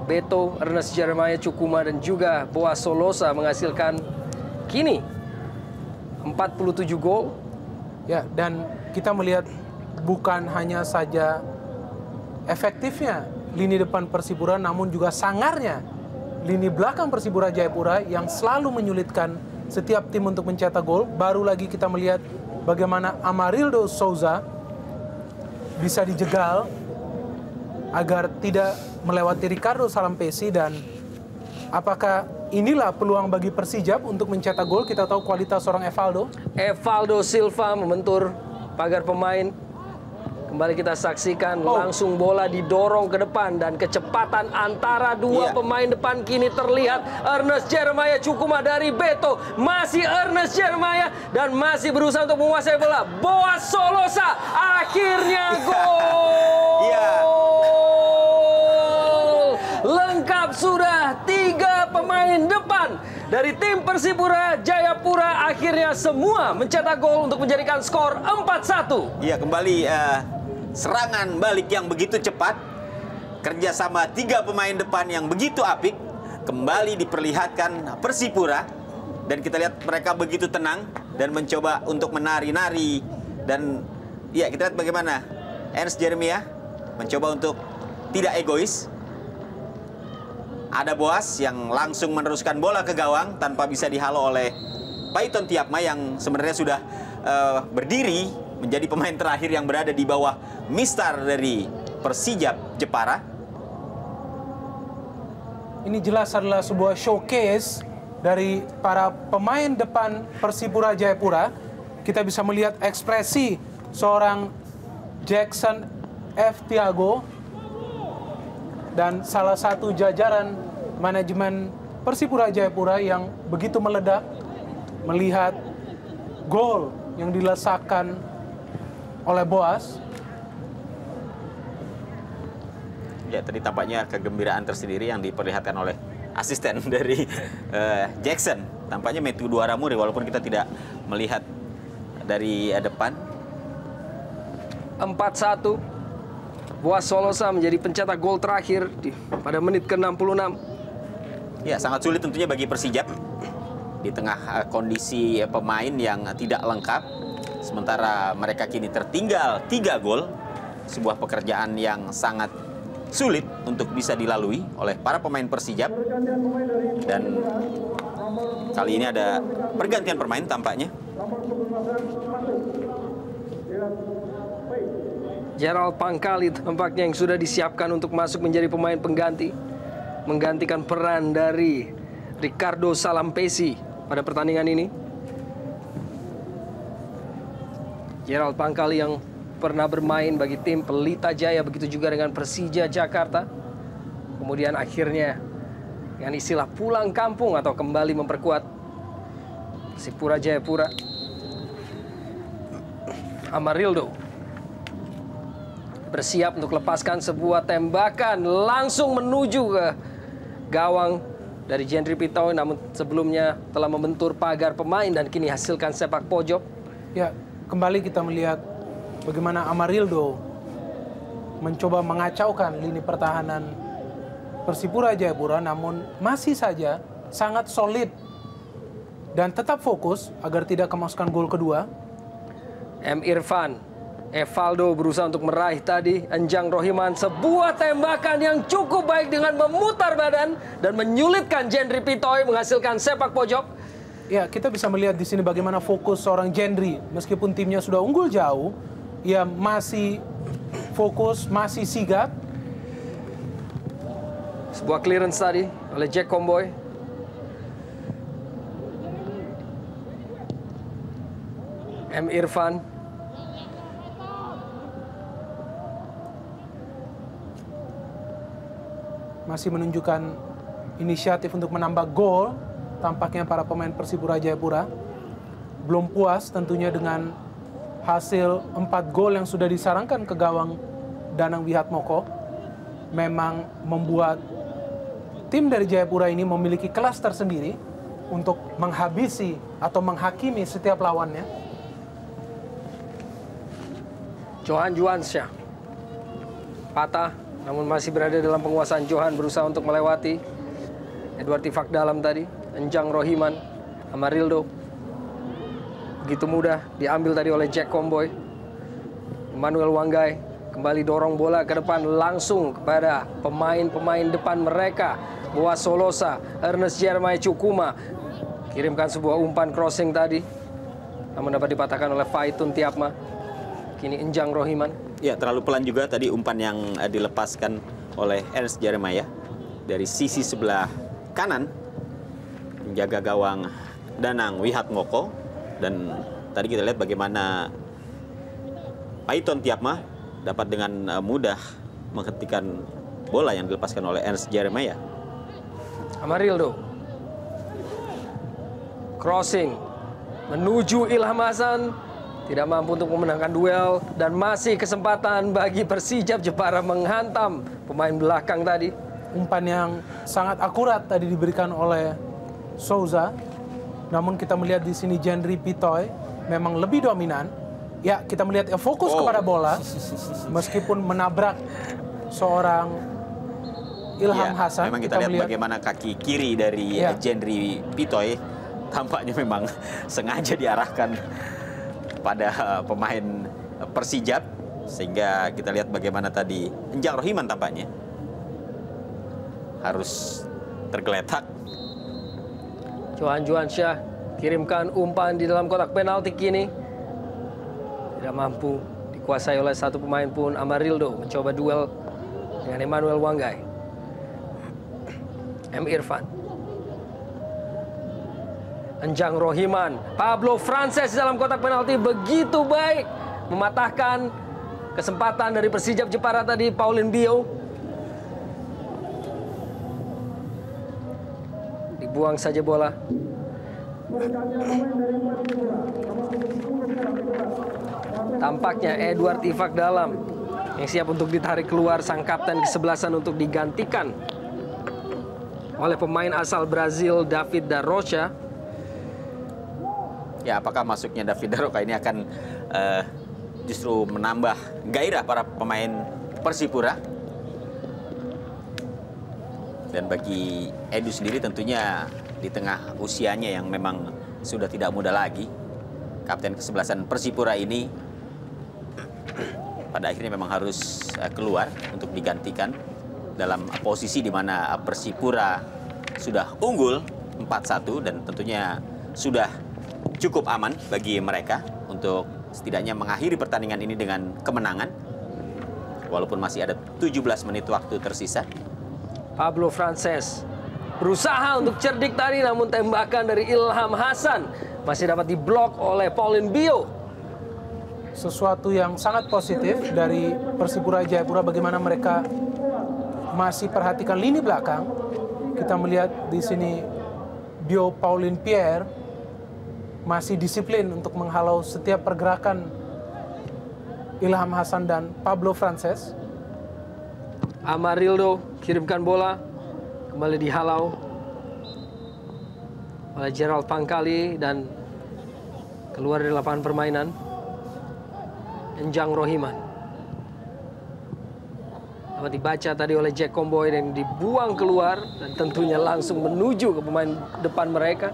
Beto, Ernest Jeremiah Cukuma, dan juga Boaz Solosa menghasilkan kini 47 gol. Ya, dan kita melihat bukan hanya saja efektifnya lini depan Persipura, namun juga sangarnya lini belakang Persipura Jayapura yang selalu menyulitkan setiap tim untuk mencetak gol. Baru lagi kita melihat bagaimana Amarildo Souza bisa dijegal agar tidak melewati Ricardo Salampesi, dan apakah inilah peluang bagi Persijap untuk mencetak gol? Kita tahu kualitas seorang Evaldo Silva membentur pagar pemain. Kembali kita saksikan langsung bola didorong ke depan, dan kecepatan antara 2 pemain depan kini terlihat. Ernest Jeremiah Cukuma dari Beto, masih Ernest Jeremiah, dan masih berusaha untuk menguasai bola. Boaz Solosa, akhirnya gol. Lengkap sudah, 3 pemain depan dari tim Persipura Jayapura akhirnya semua mencetak gol untuk menjadikan skor 4-1. Iya, kembali serangan balik yang begitu cepat kerjasama 3 pemain depan yang begitu apik kembali diperlihatkan Persipura. Dan kita lihat mereka begitu tenang dan mencoba untuk menari-nari. Dan ya, kita lihat bagaimana Ernst Jeremiah mencoba untuk tidak egois. Ada Boas yang langsung meneruskan bola ke gawang tanpa bisa dihalau oleh Paiton Tiapma yang sebenarnya sudah berdiri menjadi pemain terakhir yang berada di bawah mistar dari Persijap Jepara. Ini jelas adalah sebuah showcase dari para pemain depan Persipura Jayapura. Kita bisa melihat ekspresi seorang Jackson F. Tiago dan salah satu jajaran manajemen Persipura Jayapura yang begitu meledak melihat gol yang dilesakan oleh Boas. Ya, tadi tampaknya kegembiraan tersendiri yang diperlihatkan oleh asisten dari Jackson. Tampaknya Metu Duaramuri, walaupun kita tidak melihat dari depan. 4-1. Boas Solosa menjadi pencetak gol terakhir pada menit ke-66. Ya, sangat sulit tentunya bagi Persijap di tengah kondisi pemain yang tidak lengkap. Sementara mereka kini tertinggal 3 gol. Sebuah pekerjaan yang sangat sulit untuk bisa dilalui oleh para pemain Persijap. Dan kali ini ada pergantian pemain tampaknya. Gerald Pangkali tampaknya yang sudah disiapkan untuk masuk menjadi pemain pengganti, menggantikan peran dari Ricardo Salampesi pada pertandingan ini. Gerald Pangkali yang pernah bermain bagi tim Pelita Jaya, begitu juga dengan Persija Jakarta. Kemudian akhirnya dengan istilah pulang kampung atau kembali memperkuat Persipura Jayapura. Amarildo bersiap untuk lepaskan sebuah tembakan langsung menuju ke gawang dari Jendri Pitoy, namun sebelumnya telah membentur pagar pemain dan kini hasilkan sepak pojok. Ya, kembali kita melihat bagaimana Amarildo mencoba mengacaukan lini pertahanan Persipura Jayapura, namun masih saja sangat solid dan tetap fokus agar tidak kemasukan gol kedua. M. Irfan, Evaldo berusaha untuk meraih tadi. Enjang Rohiman, sebuah tembakan yang cukup baik dengan memutar badan dan menyulitkan Jendri Pitoy menghasilkan sepak pojok. Ya, kita bisa melihat di sini bagaimana fokus seorang Jendri. Meskipun timnya sudah unggul jauh, ia masih fokus, masih sigap. Sebuah clearance tadi oleh Jack Comboy. M. Irfan. Masih menunjukkan inisiatif untuk menambah gol. Tampaknya para pemain Persipura Jayapura belum puas tentunya dengan hasil 4 gol yang sudah disarangkan ke gawang Danang Wihatmoko. Memang membuat tim dari Jayapura ini memiliki kelas tersendiri untuk menghabisi atau menghakimi setiap lawannya. Johan Juansyah patah, namun masih berada dalam penguasaan. Johan berusaha untuk melewati Edward Tifak dalam tadi. Enjang Rohiman, Amarildo begitu mudah diambil tadi oleh Jack Comboy. Emmanuel Wanggai kembali dorong bola ke depan langsung kepada pemain-pemain depan mereka. Boas Solosa, Ernest Jeremiah Cukuma kirimkan sebuah umpan crossing tadi, namun dapat dipatahkan oleh Paiton Tiapma. Kini Enjang Rohiman. Ya, terlalu pelan juga tadi umpan yang dilepaskan oleh Ernest Jeremiah dari sisi sebelah kanan, menjaga gawang Danang Wihatmoko. Dan tadi kita lihat bagaimana Paiton Tiapma dapat dengan mudah menghentikan bola yang dilepaskan oleh Ernest Jeremiah. Amarildo crossing menuju Ilham Hasan, tidak mampu untuk memenangkan duel, dan masih kesempatan bagi Persijap Jepara menghantam pemain belakang tadi. Umpan yang sangat akurat tadi diberikan oleh Souza. Namun kita melihat di sini Jendri Pitoy memang lebih dominan. Ya, kita melihat fokus kepada bola meskipun menabrak seorang Ilham Ya, Hasan. memang kita lihat bagaimana kaki kiri dari Jendri Pitoy tampaknya memang sengaja diarahkan pada pemain Persijap, sehingga kita lihat bagaimana tadi Enjang Rohiman tampaknya harus tergeletak. Johan Juansyah kirimkan umpan di dalam kotak penalti kini. Tidak mampu dikuasai oleh satu pemain pun. Amarildo mencoba duel dengan Emmanuel Wanggai. M. Irfan. Enjang Rohiman. Pablo Frances dalam kotak penalti begitu baik. Mematahkan kesempatan dari Persijap Jepara tadi, Pauline Bio. Dibuang saja bola. Tampaknya Edward Ifak Dalam yang siap untuk ditarik keluar, sang kapten kesebelasan untuk digantikan oleh pemain asal Brazil David da Rocha. Ya, apakah masuknya David da Rocha ini akan justru menambah gairah para pemain Persipura? Dan bagi Edu sendiri tentunya di tengah usianya yang memang sudah tidak muda lagi, kapten kesebelasan Persipura ini pada akhirnya memang harus keluar untuk digantikan dalam posisi di mana Persipura sudah unggul 4-1 dan tentunya sudah cukup aman bagi mereka untuk setidaknya mengakhiri pertandingan ini dengan kemenangan walaupun masih ada 17 menit waktu tersisa. Pablo Frances berusaha untuk cerdik tadi, namun tembakan dari Ilham Hasan masih dapat diblok oleh Pauline Bio. Sesuatu yang sangat positif dari Persipura Jayapura, bagaimana mereka masih perhatikan lini belakang. Kita melihat di sini Bio Pauline Pierre masih disiplin untuk menghalau setiap pergerakan Ilham Hasan dan Pablo Frances. Amarildo kirimkan bola, kembali dihalau oleh Gerald Pangkali dan keluar dari lapangan permainan. Enjang Rohiman dapat dibaca tadi oleh Jack Comboy dan dibuang keluar dan tentunya langsung menuju ke pemain depan mereka.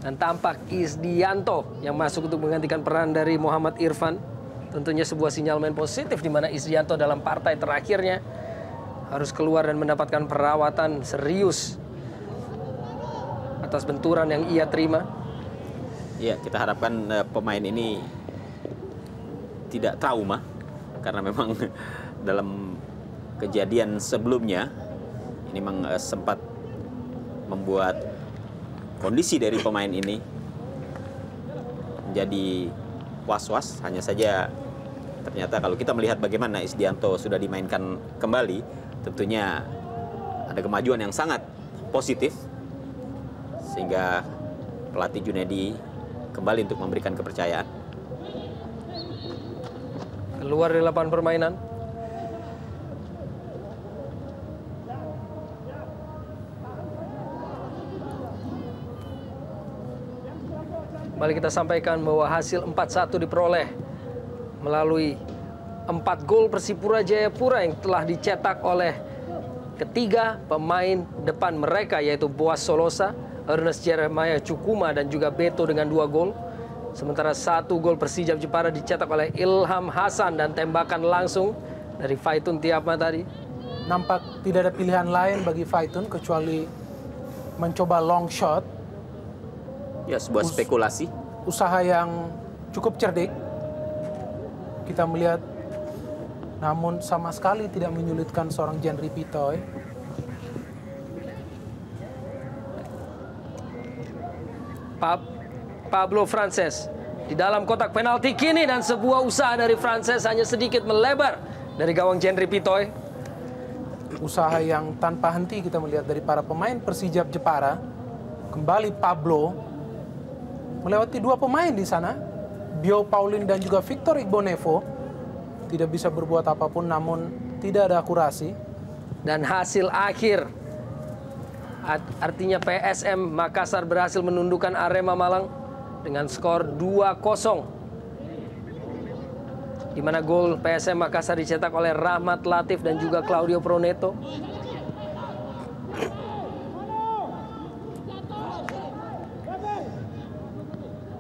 Dan tampak Isdianto yang masuk untuk menggantikan peran dari Muhammad Irfan. Tentunya sebuah sinyalemen positif di mana Isdianto dalam partai terakhirnya harus keluar dan mendapatkan perawatan serius atas benturan yang ia terima. Ya, kita harapkan pemain ini tidak trauma karena memang dalam kejadian sebelumnya ini memang sempat membuat kondisi dari pemain ini menjadi was-was. Hanya saja ternyata kalau kita melihat bagaimana Isdianto sudah dimainkan kembali, tentunya ada kemajuan yang sangat positif sehingga pelatih Junedi kembali untuk memberikan kepercayaan. Keluar dari lapangan permainan. Kembali kita sampaikan bahwa hasil 4-1 diperoleh melalui 4 gol Persipura Jayapura yang telah dicetak oleh ketiga pemain depan mereka, yaitu Boas Solosa, Ernest Jeremiah Cukuma, dan juga Beto dengan 2 gol. Sementara 1 gol Persijap Jepara dicetak oleh Ilham Hasan dan tembakan langsung dari Faitun Tiapma tadi. Nampak tidak ada pilihan lain bagi Faitun kecuali mencoba long shot. Ya, sebuah spekulasi. Usaha yang cukup cerdik. Kita melihat, namun sama sekali tidak menyulitkan seorang Jendri Pitoy. Pablo Frances di dalam kotak penalti kini, dan sebuah usaha dari Frances hanya sedikit melebar dari gawang Jendri Pitoy. Usaha yang tanpa henti kita melihat dari para pemain Persijap Jepara. Kembali Pablo melewati 2 pemain di sana, Bio Pauline dan juga Victor Igbonevo. Tidak bisa berbuat apapun, namun tidak ada akurasi. Dan hasil akhir, artinya PSM Makassar berhasil menundukkan Arema Malang dengan skor 2-0 di mana gol PSM Makassar dicetak oleh Rahmat Latif dan juga Claudio Proneto.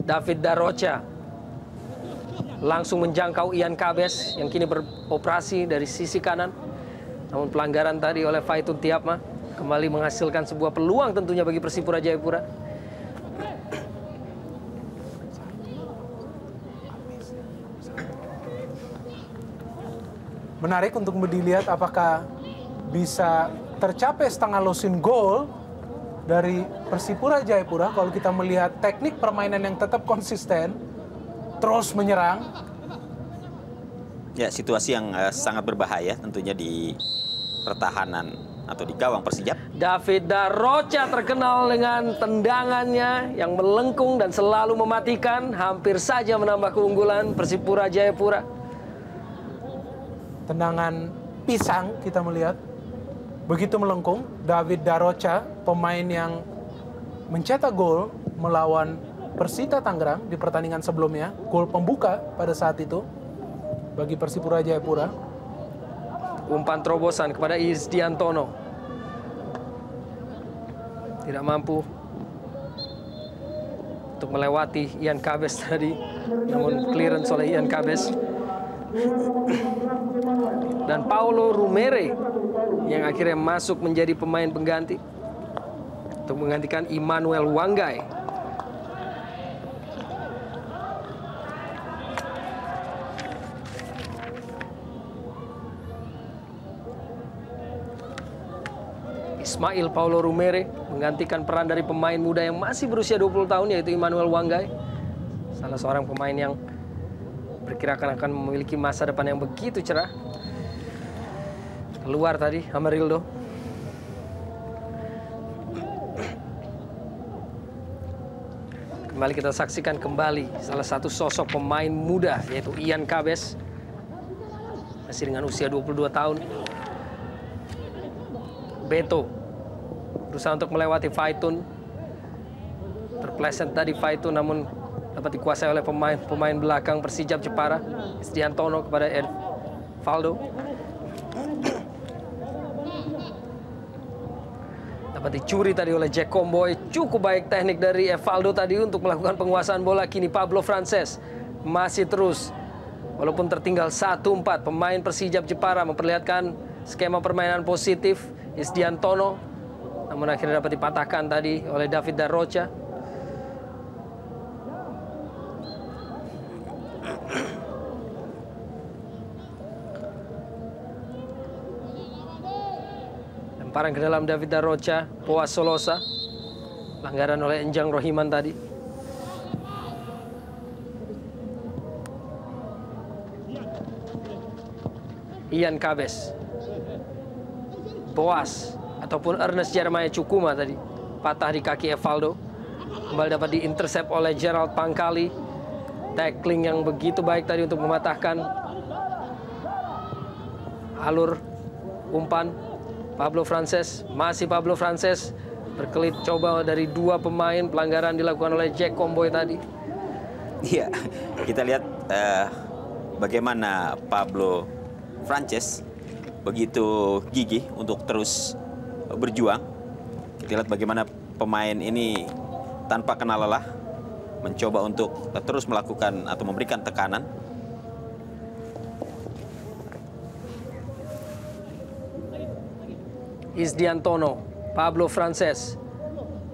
David Darocha langsung menjangkau Ian Kabes yang kini beroperasi dari sisi kanan. Namun pelanggaran tadi oleh Faitun Tiapma kembali menghasilkan sebuah peluang tentunya bagi Persipura Jayapura. Menarik untuk dilihat apakah bisa tercapai setengah losing goal dari Persipura Jayapura kalau kita melihat teknik permainan yang tetap konsisten, terus menyerang. Ya, situasi yang sangat berbahaya tentunya di pertahanan atau di gawang Persijap. David Darocha terkenal dengan tendangannya yang melengkung dan selalu mematikan, hampir saja menambah keunggulan Persipura Jayapura. Tendangan pisang kita melihat begitu melengkung. David Darocha, pemain yang mencetak gol melawan Persita Tangerang di pertandingan sebelumnya, gol pembuka pada saat itu bagi Persipura Jayapura. Umpan terobosan kepada Isdiantono, tidak mampu untuk melewati Ian Kabes tadi, namun clearance oleh Ian Kabes. Dan Paulo Rumere yang akhirnya masuk menjadi pemain pengganti untuk menggantikan Immanuel Wanggai. Ismail Paulo Rumere menggantikan peran dari pemain muda yang masih berusia 20 tahun yaitu Immanuel Wanggai. Salah seorang pemain yang perkirakan akan memiliki masa depan yang begitu cerah. Keluar tadi Amarildo. Kembali kita saksikan kembali salah satu sosok pemain muda yaitu Ian Kabes. Masih dengan usia 22 tahun. Beto berusaha untuk melewati Faitun. Terpleset tadi Faitun namun dapat dikuasai oleh pemain belakang Persijap Jepara, Isdiantono kepada Evaldo. Dapat dicuri tadi oleh Jack Comboy. Cukup baik teknik dari Evaldo tadi untuk melakukan penguasaan bola. Kini Pablo Frances masih terus. Walaupun tertinggal 1-4, pemain Persijap Jepara memperlihatkan skema permainan positif. Isdiantono, namun akhirnya dapat dipatahkan tadi oleh David Darocha. Lemparan ke dalam David Darocha, Poas Solosa. Pelanggaran oleh Enjang Rohiman tadi. Ian Kabes. Boas ataupun Ernest Jeremiah Cukuma tadi. Patah di kaki Evaldo. Kembali dapat diintersep oleh Gerald Pangkali. Tackling yang begitu baik tadi untuk mematahkan alur umpan. Pablo Frances, masih Pablo Frances. Berkelit coba dari dua pemain. Pelanggaran dilakukan oleh Jack Comboy tadi. Iya, kita lihat bagaimana Pablo Frances begitu gigih untuk terus berjuang. Kita lihat bagaimana pemain ini tanpa kenal lelah mencoba untuk terus melakukan atau memberikan tekanan. Isdiantono, Pablo Frances.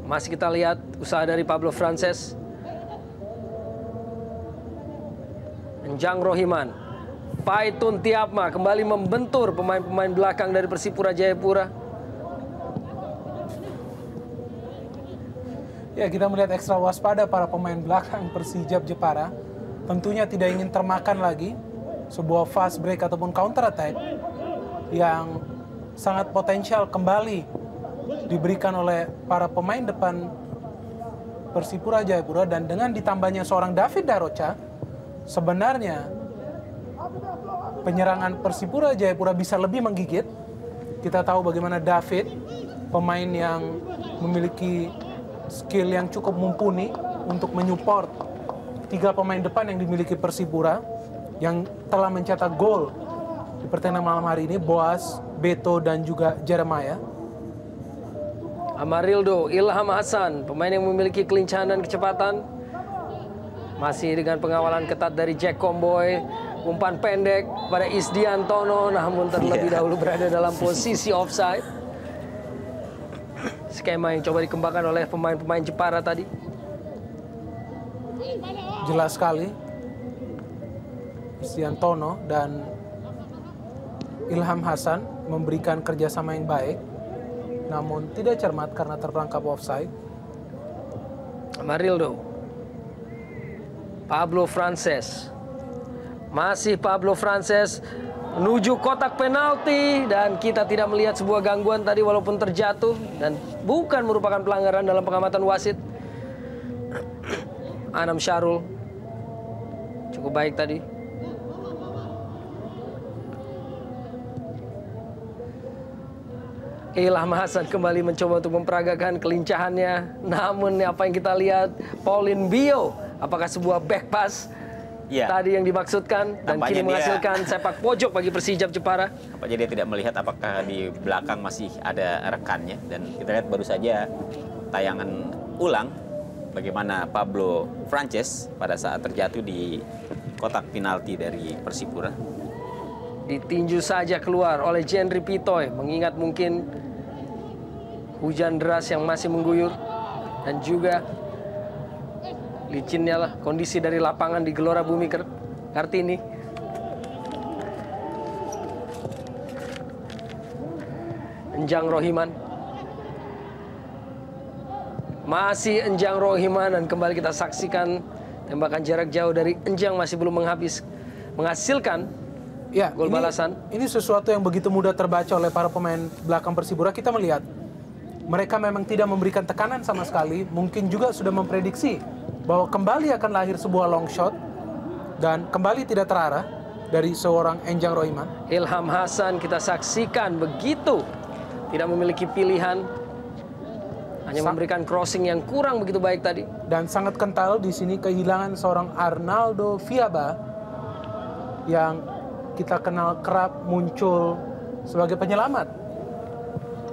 Masih kita lihat usaha dari Pablo Frances. Enjang Rohiman. Faitun Tiapma kembali membentur pemain-pemain belakang dari Persipura Jayapura. Ya, kita melihat ekstra waspada para pemain belakang Persijap Jepara. Tentunya tidak ingin termakan lagi sebuah fast break ataupun counter attack yang sangat potensial kembali diberikan oleh para pemain depan Persipura Jayapura. Dan dengan ditambahnya seorang David Darocha, sebenarnya penyerangan Persipura Jayapura bisa lebih menggigit. Kita tahu bagaimana David, pemain yang memiliki skill yang cukup mumpuni untuk menyupport tiga pemain depan yang dimiliki Persipura. yang telah mencetak gol di pertandingan malam hari ini, Boas, Beto, dan juga Jeremiah. Amarildo, Ilham Hasan, pemain yang memiliki kelincahan dan kecepatan. Masih dengan pengawalan ketat dari Jack Comboy. Umpan pendek pada Isdiantono, namun terlebih dahulu berada dalam posisi offside. Skema yang coba dikembangkan oleh pemain-pemain Jepara tadi. Jelas sekali Isdiantono dan Ilham Hasan memberikan kerjasama yang baik, namun tidak cermat karena terperangkap offside. Amarildo, Pablo Frances, masih Pablo Frances menuju kotak penalti, dan kita tidak melihat sebuah gangguan tadi walaupun terjatuh dan bukan merupakan pelanggaran dalam pengamatan wasit. Anam Syarul cukup baik tadi. Ilham Hasan kembali mencoba untuk memperagakan kelincahannya, namun apa yang kita lihat, Pauline Bio, apakah sebuah back pass tadi yang dimaksudkan dan kini menghasilkan sepak pojok bagi Persijap Jepara. Apakah dia tidak melihat apakah di belakang masih ada rekannya, dan kita lihat baru saja tayangan ulang bagaimana Pablo Frances pada saat terjatuh di kotak penalti dari Persipura. Ditinju saja keluar oleh Jenry Pitoy, mengingat mungkin hujan deras yang masih mengguyur dan juga licinnya lah kondisi dari lapangan di Gelora Bumi Kartini. Enjang Rohiman, masih Enjang Rohiman, dan kembali kita saksikan tembakan jarak jauh dari Enjang masih belum menghasilkan gol balasan. Ini sesuatu yang begitu mudah terbaca oleh para pemain belakang Persipura. Kita melihat mereka memang tidak memberikan tekanan sama sekali, mungkin juga sudah memprediksi bahwa kembali akan lahir sebuah long shot dan kembali tidak terarah dari seorang Enjang Rohiman. Ilham Hasan kita saksikan begitu tidak memiliki pilihan, hanya memberikan crossing yang kurang begitu baik tadi. Dan sangat kental di sini kehilangan seorang Arnaldo Fiaba yang kita kenal kerap muncul sebagai penyelamat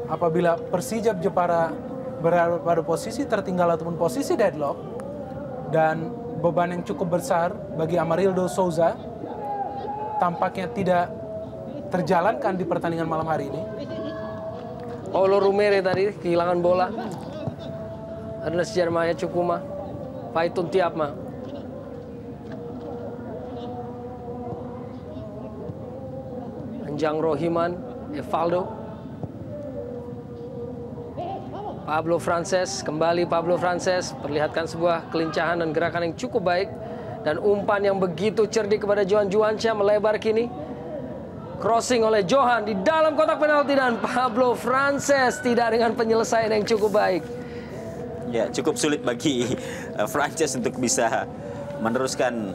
apabila Persijap Jepara berada pada posisi tertinggal ataupun posisi deadlock. Dan beban yang cukup besar bagi Amarildo Souza tampaknya tidak terjalankan di pertandingan malam hari ini. Paulo Rumere tadi kehilangan bola. Ernest Jeremiah Cukuma, Faitun Tiapma. Enjang Rohiman, Evaldo. Pablo Frances, kembali Pablo Frances, perlihatkan sebuah kelincahan dan gerakan yang cukup baik. Dan umpan yang begitu cerdik kepada Johan Juansyah melebar kini. Crossing oleh Johan di dalam kotak penalti, dan Pablo Frances tidak dengan penyelesaian yang cukup baik. Ya, cukup sulit bagi Frances untuk bisa meneruskan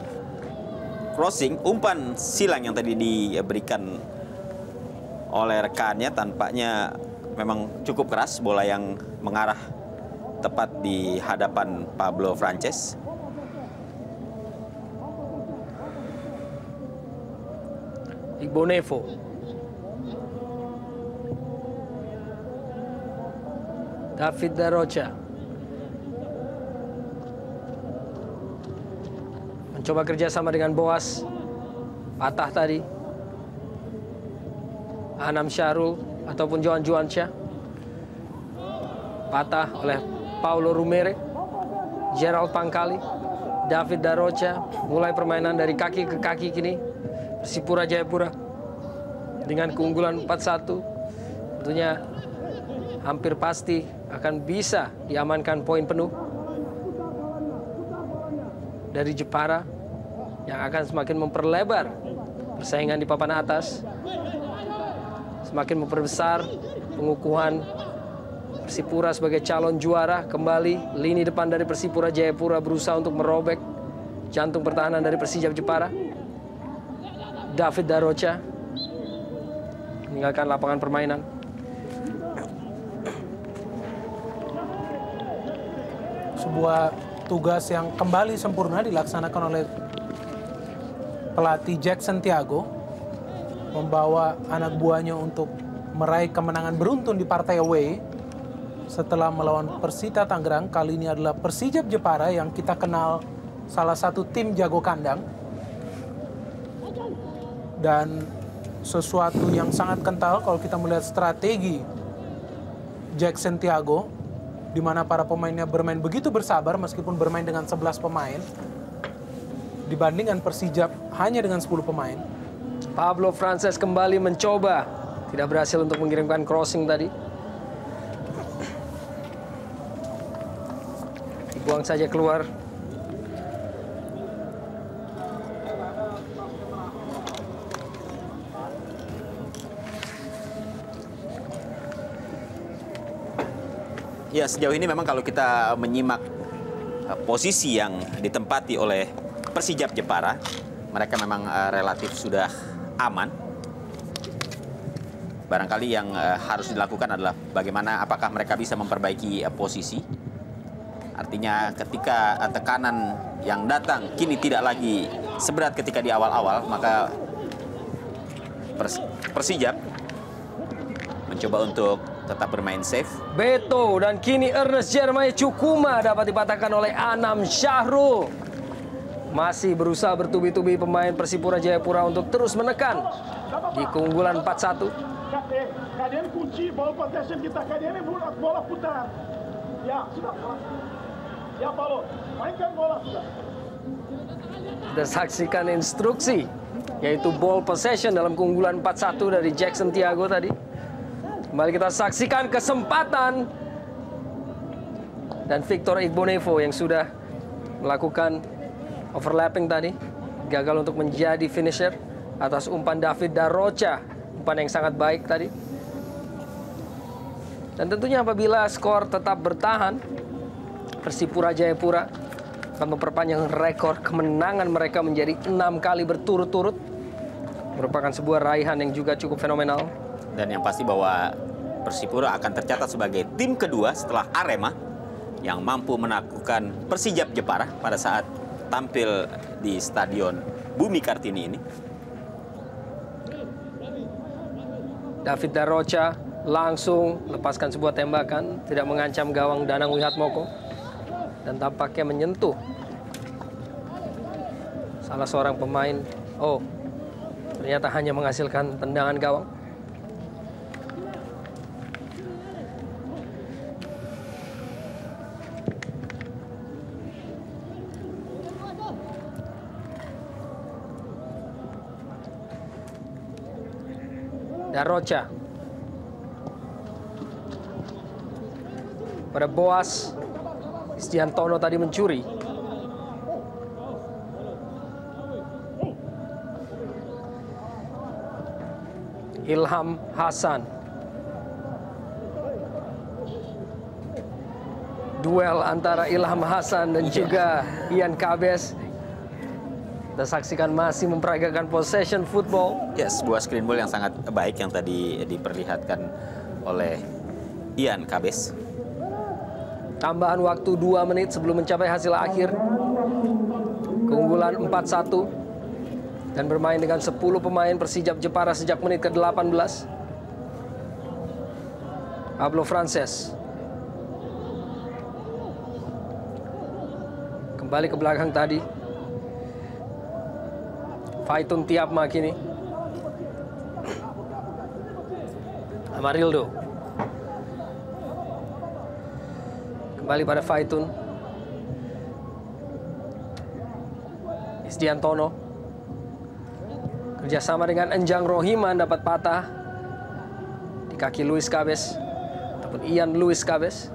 crossing. Umpan silang yang tadi diberikan oleh rekannya tampaknya memang cukup keras, bola yang mengarah tepat di hadapan Pablo Frances. Igbonevo. David Darocha. Mencoba kerjasama dengan Boas. Patah tadi. Anam Syarul ataupun Johan Juansyah. Patah oleh Paulo Rumere. Gerald Pangkali. David Darocha. Mulai permainan dari kaki ke kaki kini. Persipura Jayapura dengan keunggulan 4-1 tentunya hampir pasti akan bisa diamankan poin penuh dari Jepara yang akan semakin memperlebar persaingan di papan atas, semakin memperbesar pengukuhan Persipura sebagai calon juara. Kembali lini depan dari Persipura Jayapura berusaha untuk merobek jantung pertahanan dari Persijap Jepara. David Darocha meninggalkan lapangan permainan. Sebuah tugas yang kembali sempurna dilaksanakan oleh pelatih Jackson Tiago membawa anak buahnya untuk meraih kemenangan beruntun di partai away setelah melawan Persita Tangerang. Kali ini adalah Persijap Jepara yang kita kenal salah satu tim jago kandang. Dan sesuatu yang sangat kental kalau kita melihat strategi Jackson Tiago, di mana para pemainnya bermain begitu bersabar meskipun bermain dengan 11 pemain dibandingkan Persijap hanya dengan 10 pemain. Pablo Frances kembali mencoba, tidak berhasil untuk mengirimkan crossing tadi. Dibuang saja keluar. Ya, sejauh ini memang kalau kita menyimak posisi yang ditempati oleh Persijap Jepara, mereka memang relatif sudah aman. Barangkali yang harus dilakukan adalah bagaimana apakah mereka bisa memperbaiki posisi. Artinya ketika tekanan yang datang kini tidak lagi seberat ketika di awal-awal, maka Persijap mencoba untuk tetap bermain safe. Beto dan kini Ernest Jeremiah Cukuma dapat dipatahkan oleh Anam Syahrul. Masih berusaha bertubi-tubi pemain Persipura Jayapura untuk terus menekan di keunggulan 4-1. Kalian kunci ball possession kita, kalian bola putar. Ya, sudah. Ya, Paulo, mainkan bola sudah. Kita saksikan instruksi, yaitu ball possession dalam keunggulan 4-1 dari Jackson Tiago tadi. Kembali kita saksikan kesempatan. Dan Victor Igbonevo yang sudah melakukan overlapping tadi. Gagal untuk menjadi finisher atas umpan David Darocha. Umpan yang sangat baik tadi. Dan tentunya apabila skor tetap bertahan, Persipura Jayapura akan memperpanjang rekor kemenangan mereka menjadi 6 kali berturut-turut. Merupakan sebuah raihan yang juga cukup fenomenal. Dan yang pasti bahwa Persipura akan tercatat sebagai tim kedua setelah Arema yang mampu menaklukkan Persijap Jepara pada saat tampil di Stadion Bumi Kartini ini. David Darocha langsung lepaskan sebuah tembakan, tidak mengancam gawang Danang Wihatmoko, dan tampaknya menyentuh salah seorang pemain. Oh, ternyata hanya menghasilkan tendangan gawang. Darocha pada Boas Istiantono tadi mencuri. Ilham Hasan. Duel antara Ilham Hasan dan juga Ian Kabes. Kita saksikan masih memperagakan possession football. Ya, sebuah screen ball yang sangat baik yang tadi diperlihatkan oleh Ian Kabes. Tambahan waktu 2 menit sebelum mencapai hasil akhir. Keunggulan 4-1. Dan bermain dengan 10 pemain Persijap Jepara sejak menit ke-18. Pablo Frances. Kembali ke belakang tadi. Faitun Tiapma kini. Amarildo. Kembali pada Faitun. Isdiantono. Kerjasama dengan Enjang Rohiman dapat patah di kaki Luis Kabes. Ataupun Ian Luis Kabes.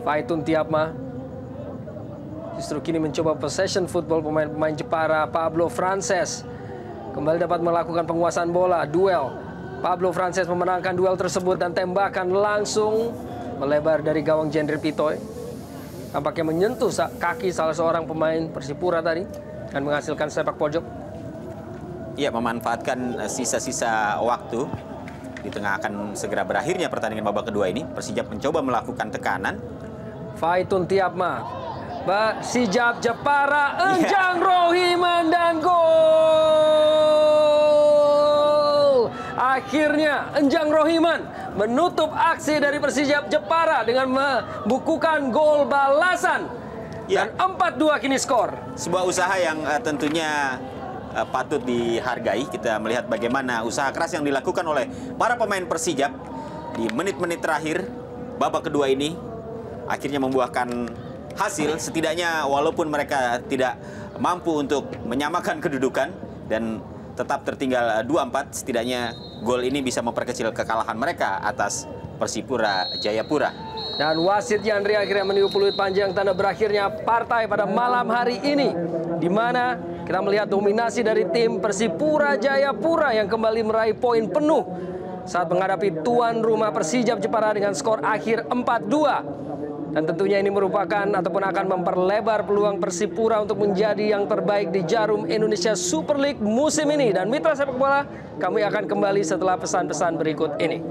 Faitun Tiapma. Justru kini mencoba possession football pemain-pemain Jepara. Pablo Frances kembali dapat melakukan penguasaan bola. Duel. Pablo Frances memenangkan duel tersebut dan tembakan langsung melebar dari gawang Jendri Pitoy. Tampaknya menyentuh kaki salah seorang pemain Persipura tadi dan menghasilkan sepak pojok. Ia memanfaatkan sisa-sisa waktu di tengah akan segera berakhirnya pertandingan babak kedua ini. Persijap mencoba melakukan tekanan. Faitun Tiapma Persijap Jepara, Enjang Rohiman dan gol. Akhirnya Enjang Rohiman menutup aksi dari Persijap Jepara dengan membukukan gol balasan. Dan 4-2 kini skor. Sebuah usaha yang tentunya patut dihargai. Kita melihat bagaimana usaha keras yang dilakukan oleh para pemain Persijap di menit-menit terakhir babak kedua ini akhirnya membuahkan hasil. Setidaknya walaupun mereka tidak mampu untuk menyamakan kedudukan dan tetap tertinggal 2-4, setidaknya gol ini bisa memperkecil kekalahan mereka atas Persipura Jayapura. Dan wasit Yandri akhirnya meniup peluit panjang tanda berakhirnya partai pada malam hari ini, di mana kita melihat dominasi dari tim Persipura Jayapura yang kembali meraih poin penuh saat menghadapi tuan rumah Persijap Jepara dengan skor akhir 4-2. Dan tentunya ini merupakan ataupun akan memperlebar peluang Persipura untuk menjadi yang terbaik di Jarum Indonesia Super League musim ini. Dan mitra sepak bola, kami akan kembali setelah pesan-pesan berikut ini.